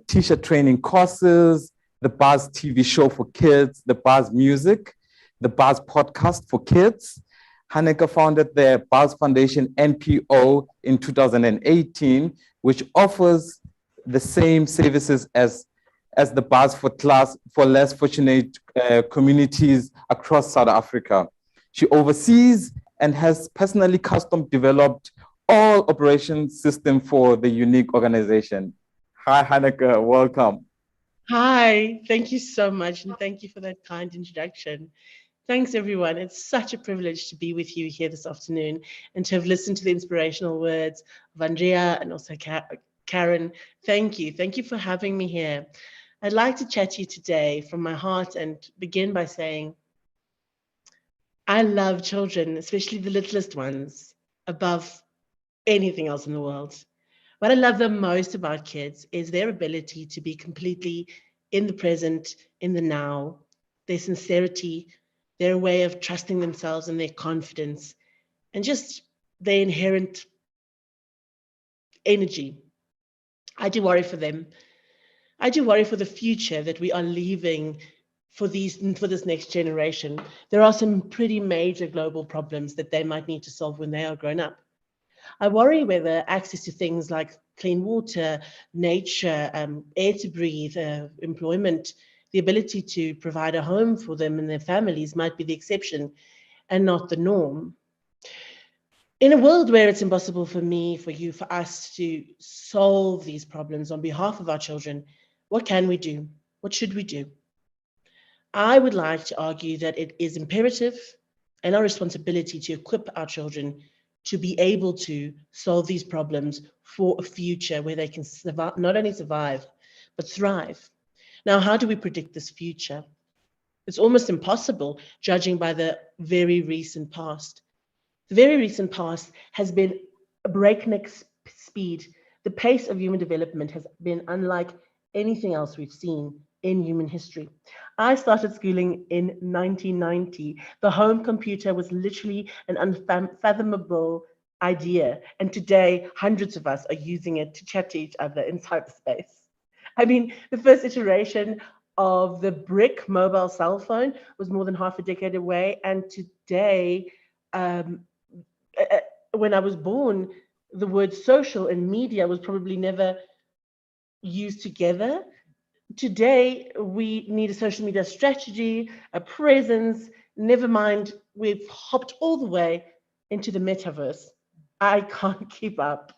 teacher training courses, the Buzz TV show for kids, the Buzz music, the Buzz podcast for kids. Hanneke founded the Buzz Foundation NPO in 2018, which offers the same services as the Buzz for less fortunate communities across South Africa. She oversees and has personally custom developed all operation system for the unique organization. Hi, Hanneke, welcome. Hi, thank you so much. And thank you for that kind introduction. Thanks, everyone. It's such a privilege to be with you here this afternoon and to have listened to the inspirational words of Andria and also Karen. Thank you. Thank you for having me here. I'd like to chat to you today from my heart and begin by saying, I love children, especially the littlest ones, above anything else in the world. What I love the most about kids is their ability to be completely in the present, in the now, their sincerity, their way of trusting themselves and their confidence, and just their inherent energy. I do worry for them. I do worry for the future that we are leaving for this next generation. There are some pretty major global problems that they might need to solve when they are grown up. I worry whether access to things like clean water, nature, air to breathe, employment, the ability to provide a home for them and their families might be the exception and not the norm. In a world where it's impossible for me, for you, for us to solve these problems on behalf of our children, what can we do? What should we do? I would like to argue that it is imperative and our responsibility to equip our children to be able to solve these problems for a future where they can survive, not only survive, but thrive. Now, how do we predict this future? It's almost impossible, judging by the very recent past. The very recent past has been a breakneck speed. The pace of human development has been unlike anything else we've seen in human history. I started schooling in 1990. The home computer was literally an unfathomable idea. And today, hundreds of us are using it to chat to each other in cyberspace. I mean, the first iteration of the brick mobile cell phone was more than half a decade away. And today, when I was born, the word social and media was probably never used together. Today, we need a social media strategy, a presence, never mind, we've hopped all the way into the metaverse. I can't keep up.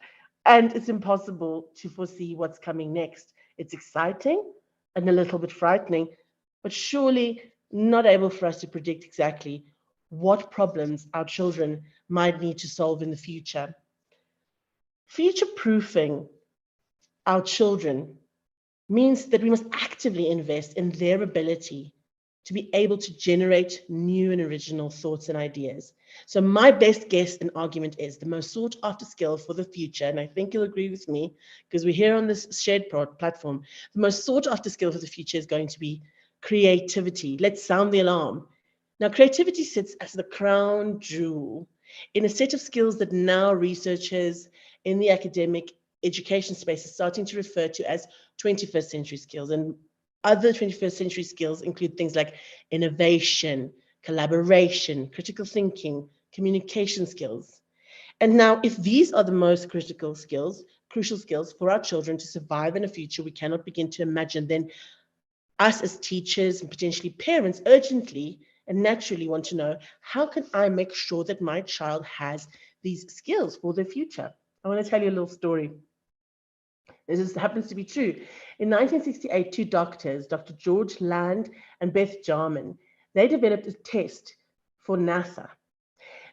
And it's impossible to foresee what's coming next. It's exciting and a little bit frightening, but surely not able for us to predict exactly what problems our children might need to solve in the future. Future-proofing our children means that we must actively invest in their ability to be able to generate new and original thoughts and ideas. So my best guess and argument is the most sought after skill for the future, and I think you'll agree with me because we're here on this shared platform, the most sought after skill for the future is going to be creativity. Let's sound the alarm. Now, creativity sits as the crown jewel in a set of skills that now researchers in the academic education space are starting to refer to as 21st century skills. And other 21st century skills include things like innovation, collaboration, critical thinking, communication skills. And now, if these are the most crucial skills for our children to survive in a future we cannot begin to imagine, then us as teachers and potentially parents urgently and naturally want to know, how can I make sure that my child has these skills for their future? I want to tell you a little story. This happens to be true. In 1968, two doctors, Dr. George Land and Beth Jarman, they developed a test for NASA.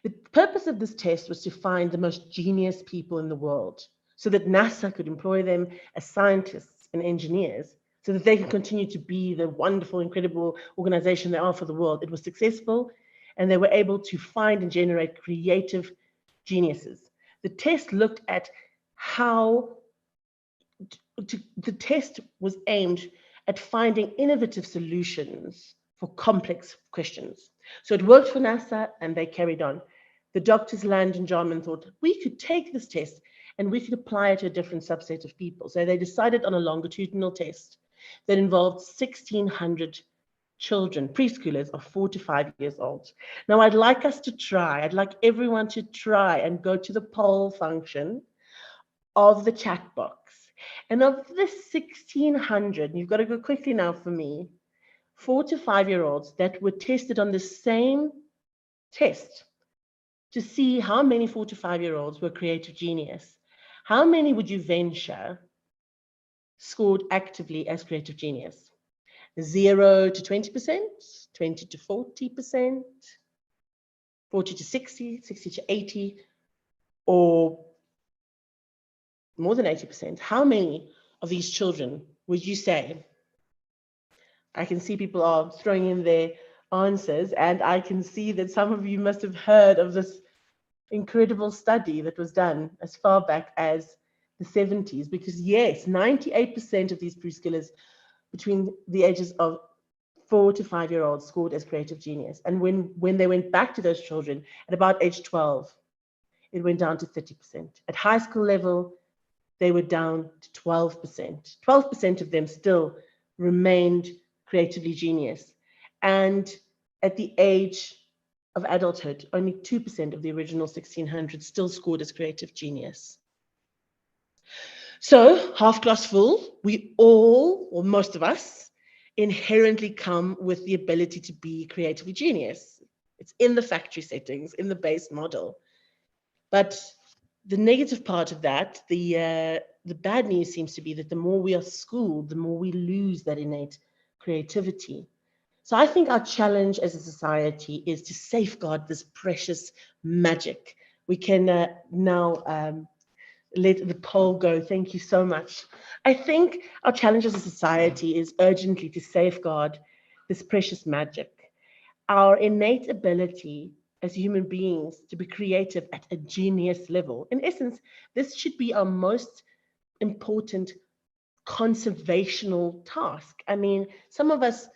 The purpose of this test was to find the most genius people in the world so that NASA could employ them as scientists and engineers so that they can continue to be the wonderful, incredible organization they are for the world. It was successful, and they were able to find and generate creative geniuses. The test looked at how the test was aimed at finding innovative solutions for complex questions. So it worked for NASA, and they carried on. The doctors Land and Jarman thought, we could take this test and we could apply it to a different subset of people. So they decided on a longitudinal test that involved 1,600 children, preschoolers of 4 to 5 years old. Now, I'd like everyone to try and go to the poll function of the chat box. And of this 1,600, you've got to go quickly now for me, 4 to 5 year olds that were tested on the same test to see how many 4 to 5 year olds were creative genius. How many would you venture scored actively as creative genius? 0 to 20%, 20 to 40%, 40 to 60, 60 to 80, or more than 80%. How many of these children would you say? I can see people are throwing in their answers, and I can see that some of you must have heard of this incredible study that was done as far back as the 70s, because yes, 98% of these preschoolers between the ages of 4 to 5 year olds scored as creative genius. And when they went back to those children at about age 12, it went down to 30%. At high school level, they were down to 12%. 12% of them still remained creatively genius. And at the age of adulthood, only 2% of the original 1,600 still scored as creative genius. So, half glass full, we all, or most of us, inherently come with the ability to be creatively genius. It's in the factory settings, in the base model. But the negative part of that, the bad news seems to be that the more we are schooled, the more we lose that innate creativity. So I think our challenge as a society is to safeguard this precious magic. We can now let the poll go. Thank you so much. I think our challenge as a society is urgently to safeguard this precious magic. Our innate ability as human beings to be creative at a genius level. In essence, this should be our most important conservational task. I mean, some of us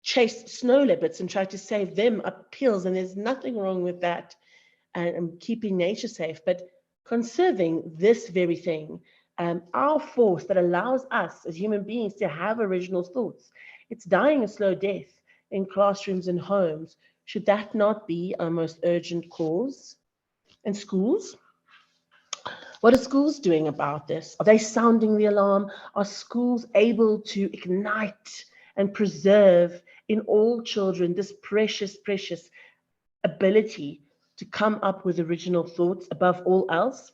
chase snow leopards and try to save them up hills, and there's nothing wrong with that and keeping nature safe, but conserving this very thing, our force that allows us as human beings to have original thoughts. It's dying a slow death in classrooms and homes. Should that not be our most urgent cause? And schools? What are schools doing about this? Are they sounding the alarm? Are schools able to ignite and preserve in all children this precious, precious ability to come up with original thoughts above all else?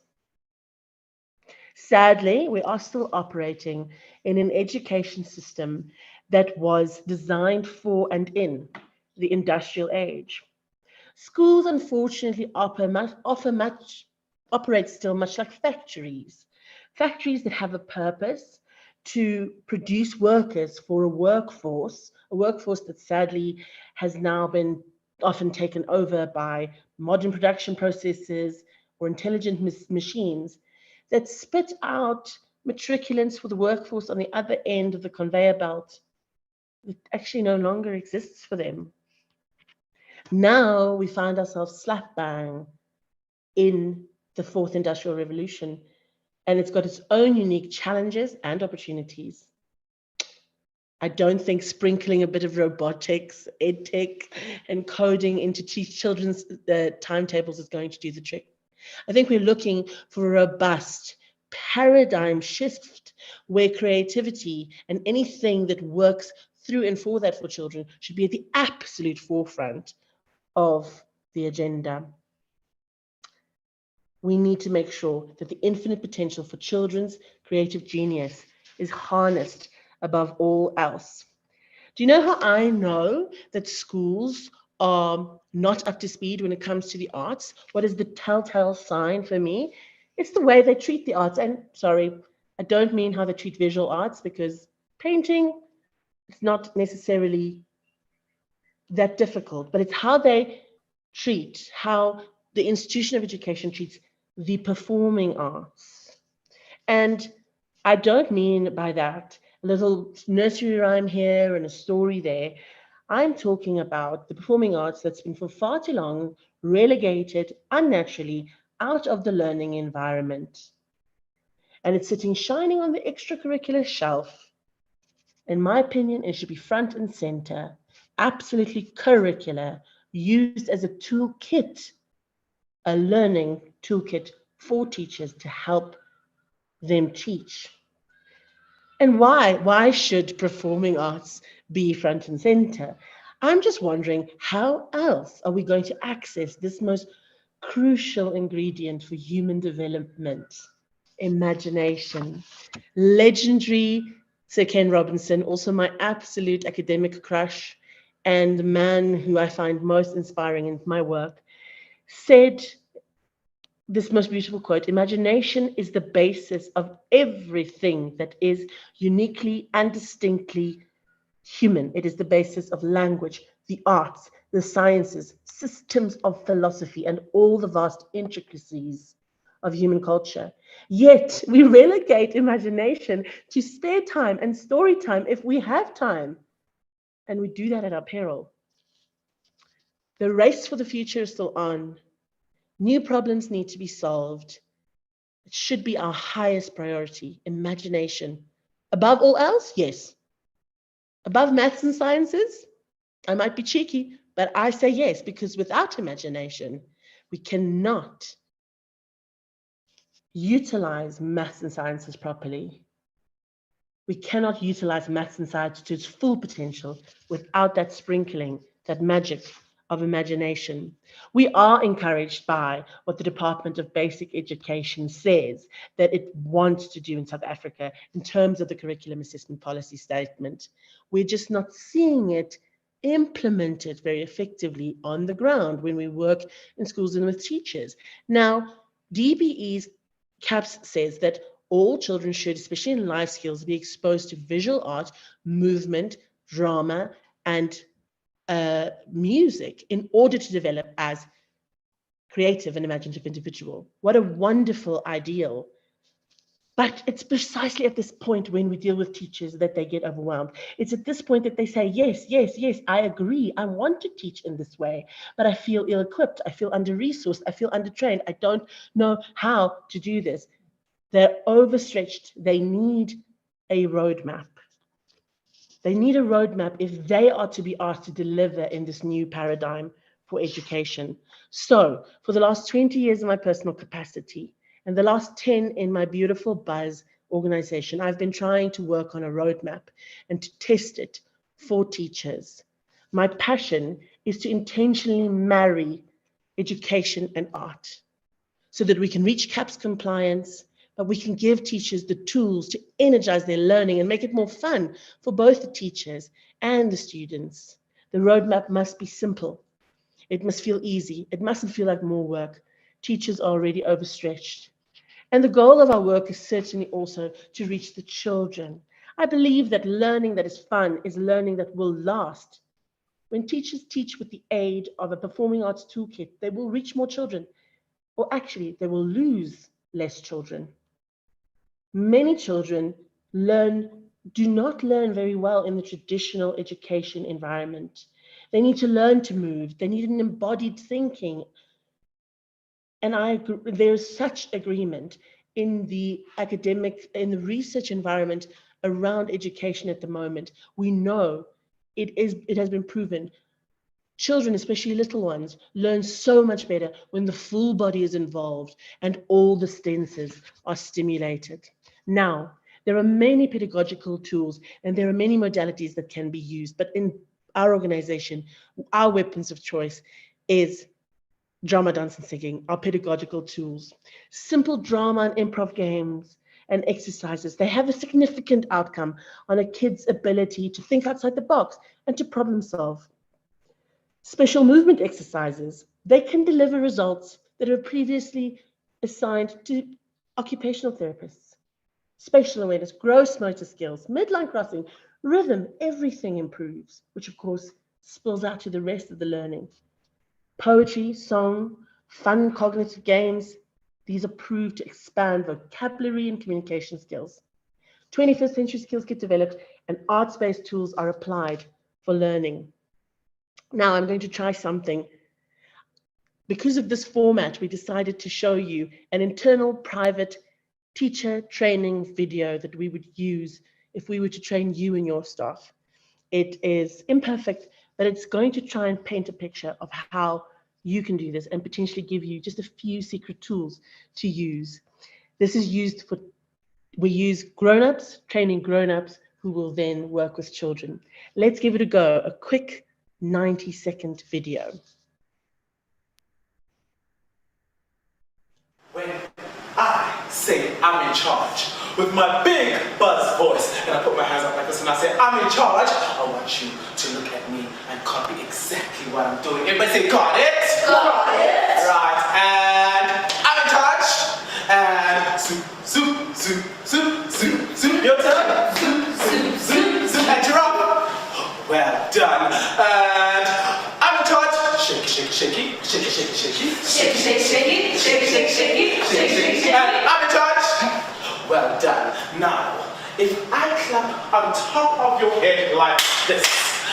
Sadly, we are still operating in an education system that was designed for and in the industrial age. Schools, unfortunately, operate still much like factories. Factories that have a purpose to produce workers for a workforce that sadly has now been often taken over by modern production processes or intelligent machines that spit out matriculants for the workforce on the other end of the conveyor belt that actually no longer exists for them. Now we find ourselves slap bang in the fourth industrial revolution, and it's got its own unique challenges and opportunities. I don't think sprinkling a bit of robotics, edtech, and coding into children's timetables is going to do the trick. I think we're looking for a robust paradigm shift where creativity and anything that works through and for that for children should be at the absolute forefront of the agenda. We need to make sure that the infinite potential for children's creative genius is harnessed above all else. Do you know how I know that schools are not up to speed when it comes to the arts? What is the telltale sign for me? It's the way they treat the arts. And sorry, I don't mean how they treat visual arts, because painting is not necessarily that difficult, but it's how they treat, how the institution of education treats the performing arts. And I don't mean by that a little nursery rhyme here and a story there. I'm talking about the performing arts that's been for far too long relegated unnaturally out of the learning environment. And it's sitting shining on the extracurricular shelf. In my opinion, it should be front and center, absolutely curricular, used as a toolkit, a learning toolkit for teachers to help them teach. And why should performing arts be front and center? I'm just wondering, how else are we going to access this most crucial ingredient for human development? Imagination. Legendary Sir Ken Robinson, also my absolute academic crush and the man who I find most inspiring in my work, said this most beautiful quote: imagination is the basis of everything that is uniquely and distinctly human. It is the basis of language, the arts, the sciences, systems of philosophy, and all the vast intricacies of human culture. Yet we relegate imagination to spare time and story time if we have time. And we do that at our peril. The race for the future is still on. New problems need to be solved. It should be our highest priority, imagination. Above all else, yes. Above maths and sciences, I might be cheeky, but I say yes, because without imagination, we cannot utilize maths and sciences properly. We cannot utilize maths and science to its full potential without that sprinkling, that magic of imagination. We are encouraged by what the Department of Basic Education says that it wants to do in South Africa in terms of the curriculum assessment policy statement. We're just not seeing it implemented very effectively on the ground when we work in schools and with teachers. Now, DBE's CAPS says that all children should, especially in life skills, be exposed to visual art, movement, drama, and music in order to develop as creative and imaginative individual. What a wonderful ideal. But it's precisely at this point when we deal with teachers that they get overwhelmed. It's at this point that they say, yes, yes, yes, I agree. I want to teach in this way, but I feel ill-equipped. I feel under-resourced. I feel under-trained. I don't know how to do this. They're overstretched. They need a roadmap. They need a roadmap if they are to be asked to deliver in this new paradigm for education. So for the last 20 years in my personal capacity and the last 10 in my beautiful Buzz organization, I've been trying to work on a roadmap and to test it for teachers. My passion is to intentionally marry education and art so that we can reach CAPS compliance, but we can give teachers the tools to energize their learning and make it more fun for both the teachers and the students. The roadmap must be simple. It must feel easy. It mustn't feel like more work. Teachers are already overstretched. And the goal of our work is certainly also to reach the children. I believe that learning that is fun is learning that will last. When teachers teach with the aid of a performing arts toolkit, they will reach more children, or actually they will lose less children. Many children do not learn very well in the traditional education environment. They need to learn to move. They need an embodied thinking. And there's such agreement in the research environment around education at the moment. We know it has been proven. Children, especially little ones, learn so much better when the full body is involved and all the senses are stimulated. Now, there are many pedagogical tools and there are many modalities that can be used, but in our organization, our weapons of choice is drama, dance, and singing, our pedagogical tools. Simple drama and improv games and exercises, they have a significant outcome on a kid's ability to think outside the box and to problem solve. Special movement exercises, they can deliver results that were previously assigned to occupational therapists. Spatial awareness, gross motor skills, midline crossing, rhythm, everything improves, which of course spills out to the rest of the learning. Poetry, song, fun cognitive games, these are proved to expand vocabulary and communication skills. 21st century skills get developed and arts-based tools are applied for learning. Now I'm going to try something. Because of this format, we decided to show you an internal private teacher training video that we would use if we were to train you and your staff. It is imperfect, but it's going to try and paint a picture of how you can do this and potentially give you just a few secret tools to use. This is used for, we use grown-ups, training grown-ups who will then work with children. Let's give it a go, a quick 90-second video. When I say I'm in charge with my big buzz voice and I put my hands up like this and I say I'm in charge, I want you to look at me and copy exactly what I'm doing. Everybody say got it? Got it. Right, and I'm in charge. And zoom, zoom, zoom, zoom, zoom, zoom. Your turn. Zoom, zoom, zoom, zoom. And you're up. Well done. And I'm in charge. Shake, shake, shaky, shake, shake, shaky, shake, shake, shaky, shake, shake, shaky, shake, shake, shaky. And I'm in charge. Well done. Now, if I clap on top of your head like this,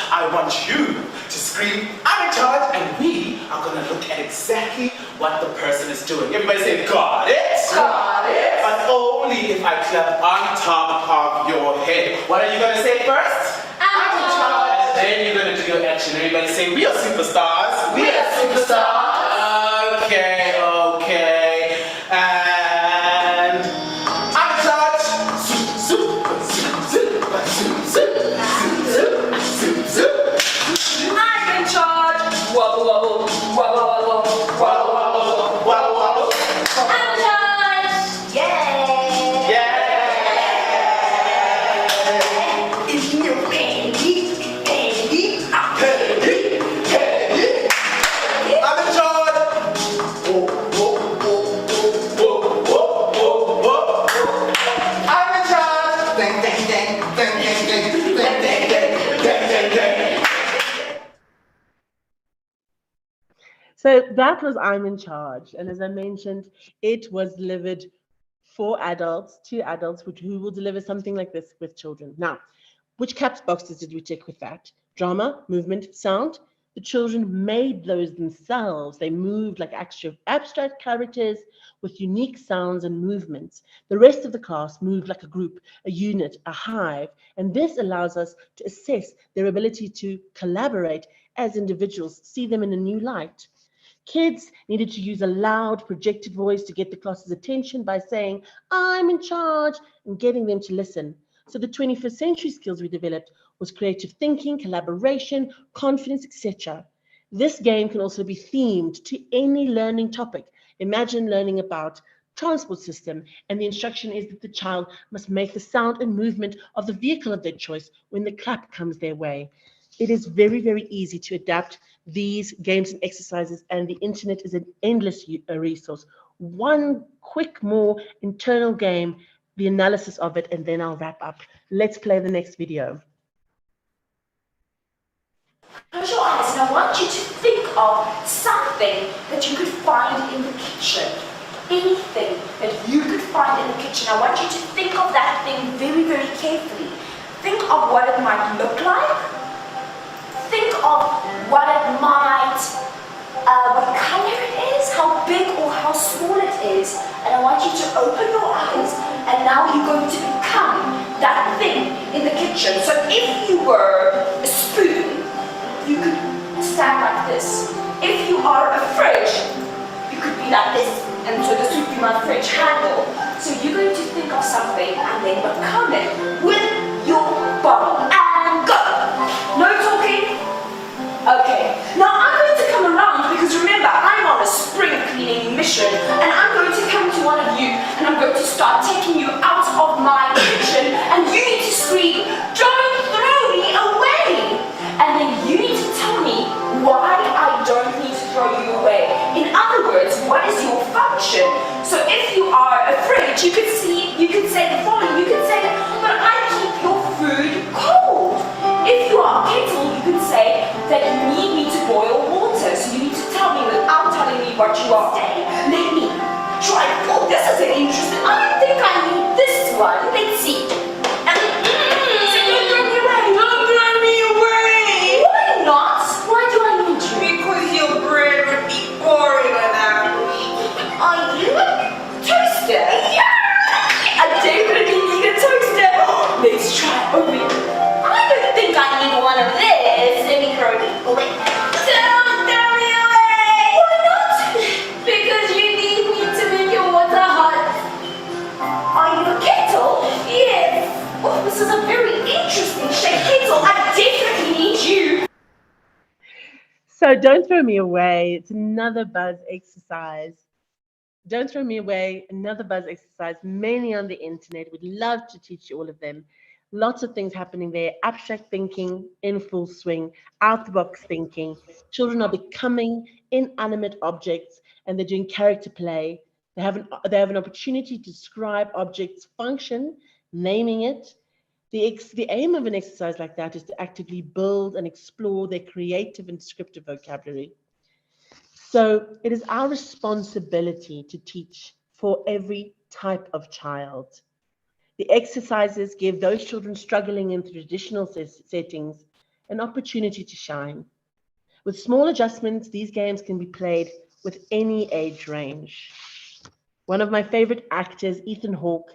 I want you to scream, I'm in charge, and we are going to look at exactly what the person is doing. Everybody say, got it? Got it. But only if I clap on top of your head. What are you going to say first? I'm in charge. And then you're going to do your action. Everybody say, we are superstars. We are superstars. Okay, okay. And I'm in charge. Zoom, zoom, zoom, zoom, zoom, zoom, zoom, zoom, zoom. I'm in charge. Wobble, wobble, wobble, wobble, wobble, wobble, wobble, wobble. I'm in charge. Yeah. Yeah. In your panty, panty, panty, panty. I'm in charge. Whoa, whoa, whoa, whoa, whoa, whoa, whoa, whoa. I'm in charge. Dang, dang, dang, dang, dang, dang, dang, dang, dang, dang, dang, dang. So that was I'm in charge. And as I mentioned, it was delivered for adults, to adults, who will deliver something like this with children. Now, which caps boxes did we tick with that? Drama, movement, sound. The children made those themselves. They moved like abstract characters with unique sounds and movements. The rest of the class moved like a group, a unit, a hive. And this allows us to assess their ability to collaborate as individuals, see them in a new light. Kids needed to use a loud projected voice to get the class's attention by saying, I'm in charge, and getting them to listen. So the 21st century skills we developed was creative thinking, collaboration, confidence, etc. This game can also be themed to any learning topic. Imagine learning about transport system, and the instruction is that the child must make the sound and movement of the vehicle of their choice when the clap comes their way. It is very, very easy to adapt these games and exercises, and the internet is an endless resource. One quick, more internal game the analysis of it, and then I'll wrap up. Let's play the next video. Close your eyes and I want you to think of something that you could find in the kitchen. Anything that you could find in the kitchen. I want you to think of that thing very, very carefully. Think of what it might look like. Think of what it might, what color it is, how big or how small it is. And I want you to open your eyes and now you're going to become that thing in the kitchen. So if you were a spoon, you could stand like this. If you are a fridge, you could be like this. And so this would be my fridge handle. So you're going to think of something and then become it with your body. And go! No talking? Okay. Now I'm going to come around because remember, I'm on a spring cleaning mission. And I'm going to come to one of you and I'm going to start taking you out of my kitchen. And you need to scream, "Don't throw me away!" And then you need to tell me why I don't need to throw you away. In other words, what is your function? So if you are a fridge, you could say the following. You could say, "But I keep your food cold." If you are a kettle, you could say that you need me to boil water. So you need to tell me without telling me what you are. Let me try. Oh, this is interesting. I think I need this one. Let's see. Not? Why do I need you? Because your bread would be boring without me. Are you a toaster? Yeah! I definitely need a toaster. Let's try over here. I don't think I need one of this. Let me throw it away. Don't throw me away! Why not? Because you need me to make your water hot. Are you a kettle? Yes. Oh, this is a very interesting shaped kettle. I definitely need you. So don't throw me away. It's another buzz exercise. Don't throw me away. Another buzz exercise, mainly on the internet. We'd love to teach you all of them. Lots of things happening there. Abstract thinking in full swing, out-the-box thinking. Children are becoming inanimate objects and they're doing character play. They have an opportunity to describe objects' function, naming it. The aim of an exercise like that is to actively build and explore their creative and descriptive vocabulary. So it is our responsibility to teach for every type of child. The exercises give those children struggling in traditional settings an opportunity to shine. With small adjustments, these games can be played with any age range. One of my favorite actors, Ethan Hawke,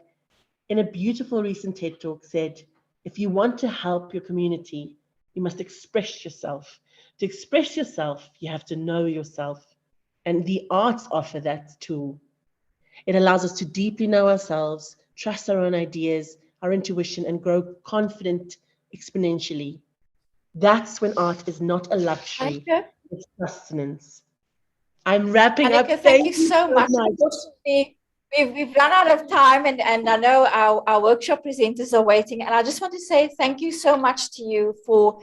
in a beautiful recent TED Talk said, "If you want to help your community, you must express yourself. To express yourself, you have to know yourself." And the arts offer that tool. It allows us to deeply know ourselves, trust our own ideas, our intuition, and grow confident exponentially. That's when art is not a luxury, Hanneke? It's sustenance. I'm wrapping up. Hanneke, thank you so much. Unfortunately, we've run out of time and I know our workshop presenters are waiting. And I just want to say thank you so much to you for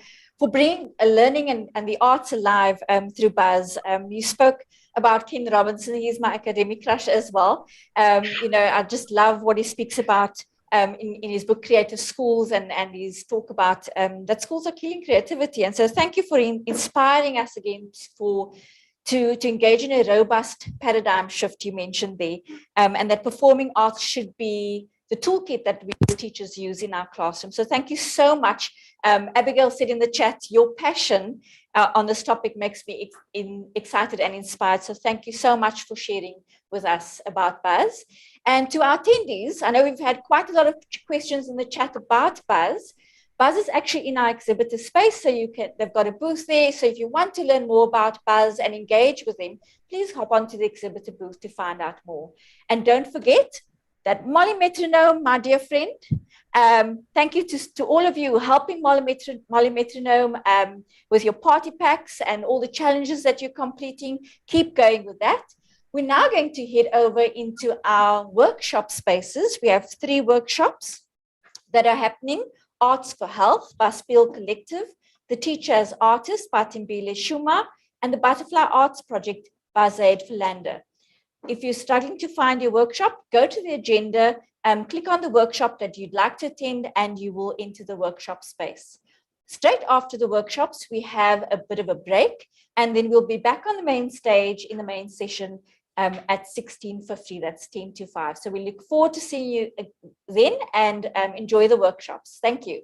bringing learning and the arts alive through Buzz. You spoke about Ken Robinson. He's my academic crush as well. I just love what he speaks about in his book, Creative Schools, and his talk about that schools are killing creativity. And so thank you for inspiring us again to engage in a robust paradigm shift you mentioned there, and that performing arts should be the toolkit that we as teachers use in our classroom. So thank you so much. Abigail said in the chat, your passion on this topic makes me excited and inspired. So thank you so much for sharing with us about Buzz. And to our attendees, I know we've had quite a lot of questions in the chat about Buzz. Buzz is actually in our exhibitor space, so they've got a booth there. So if you want to learn more about Buzz and engage with them, please hop onto the exhibitor booth to find out more. And don't forget that Molly Metronome, my dear friend, thank you to all of you helping Molly Metronome with your party packs and all the challenges that you're completing. Keep going with that. We're now going to head over into our workshop spaces. We have 3 workshops that are happening. Arts for Health by Spiel Collective, The Teacher as Artist by Timbile Shuma, and the Butterfly Arts Project by Zaid Philander. If you're struggling to find your workshop, go to the agenda click on the workshop that you'd like to attend and you will enter the workshop space. Straight after the workshops, we have a bit of a break, and then we'll be back on the main stage in the main session at 16:50, that's 10 to 5. So we look forward to seeing you then, and enjoy the workshops. Thank you.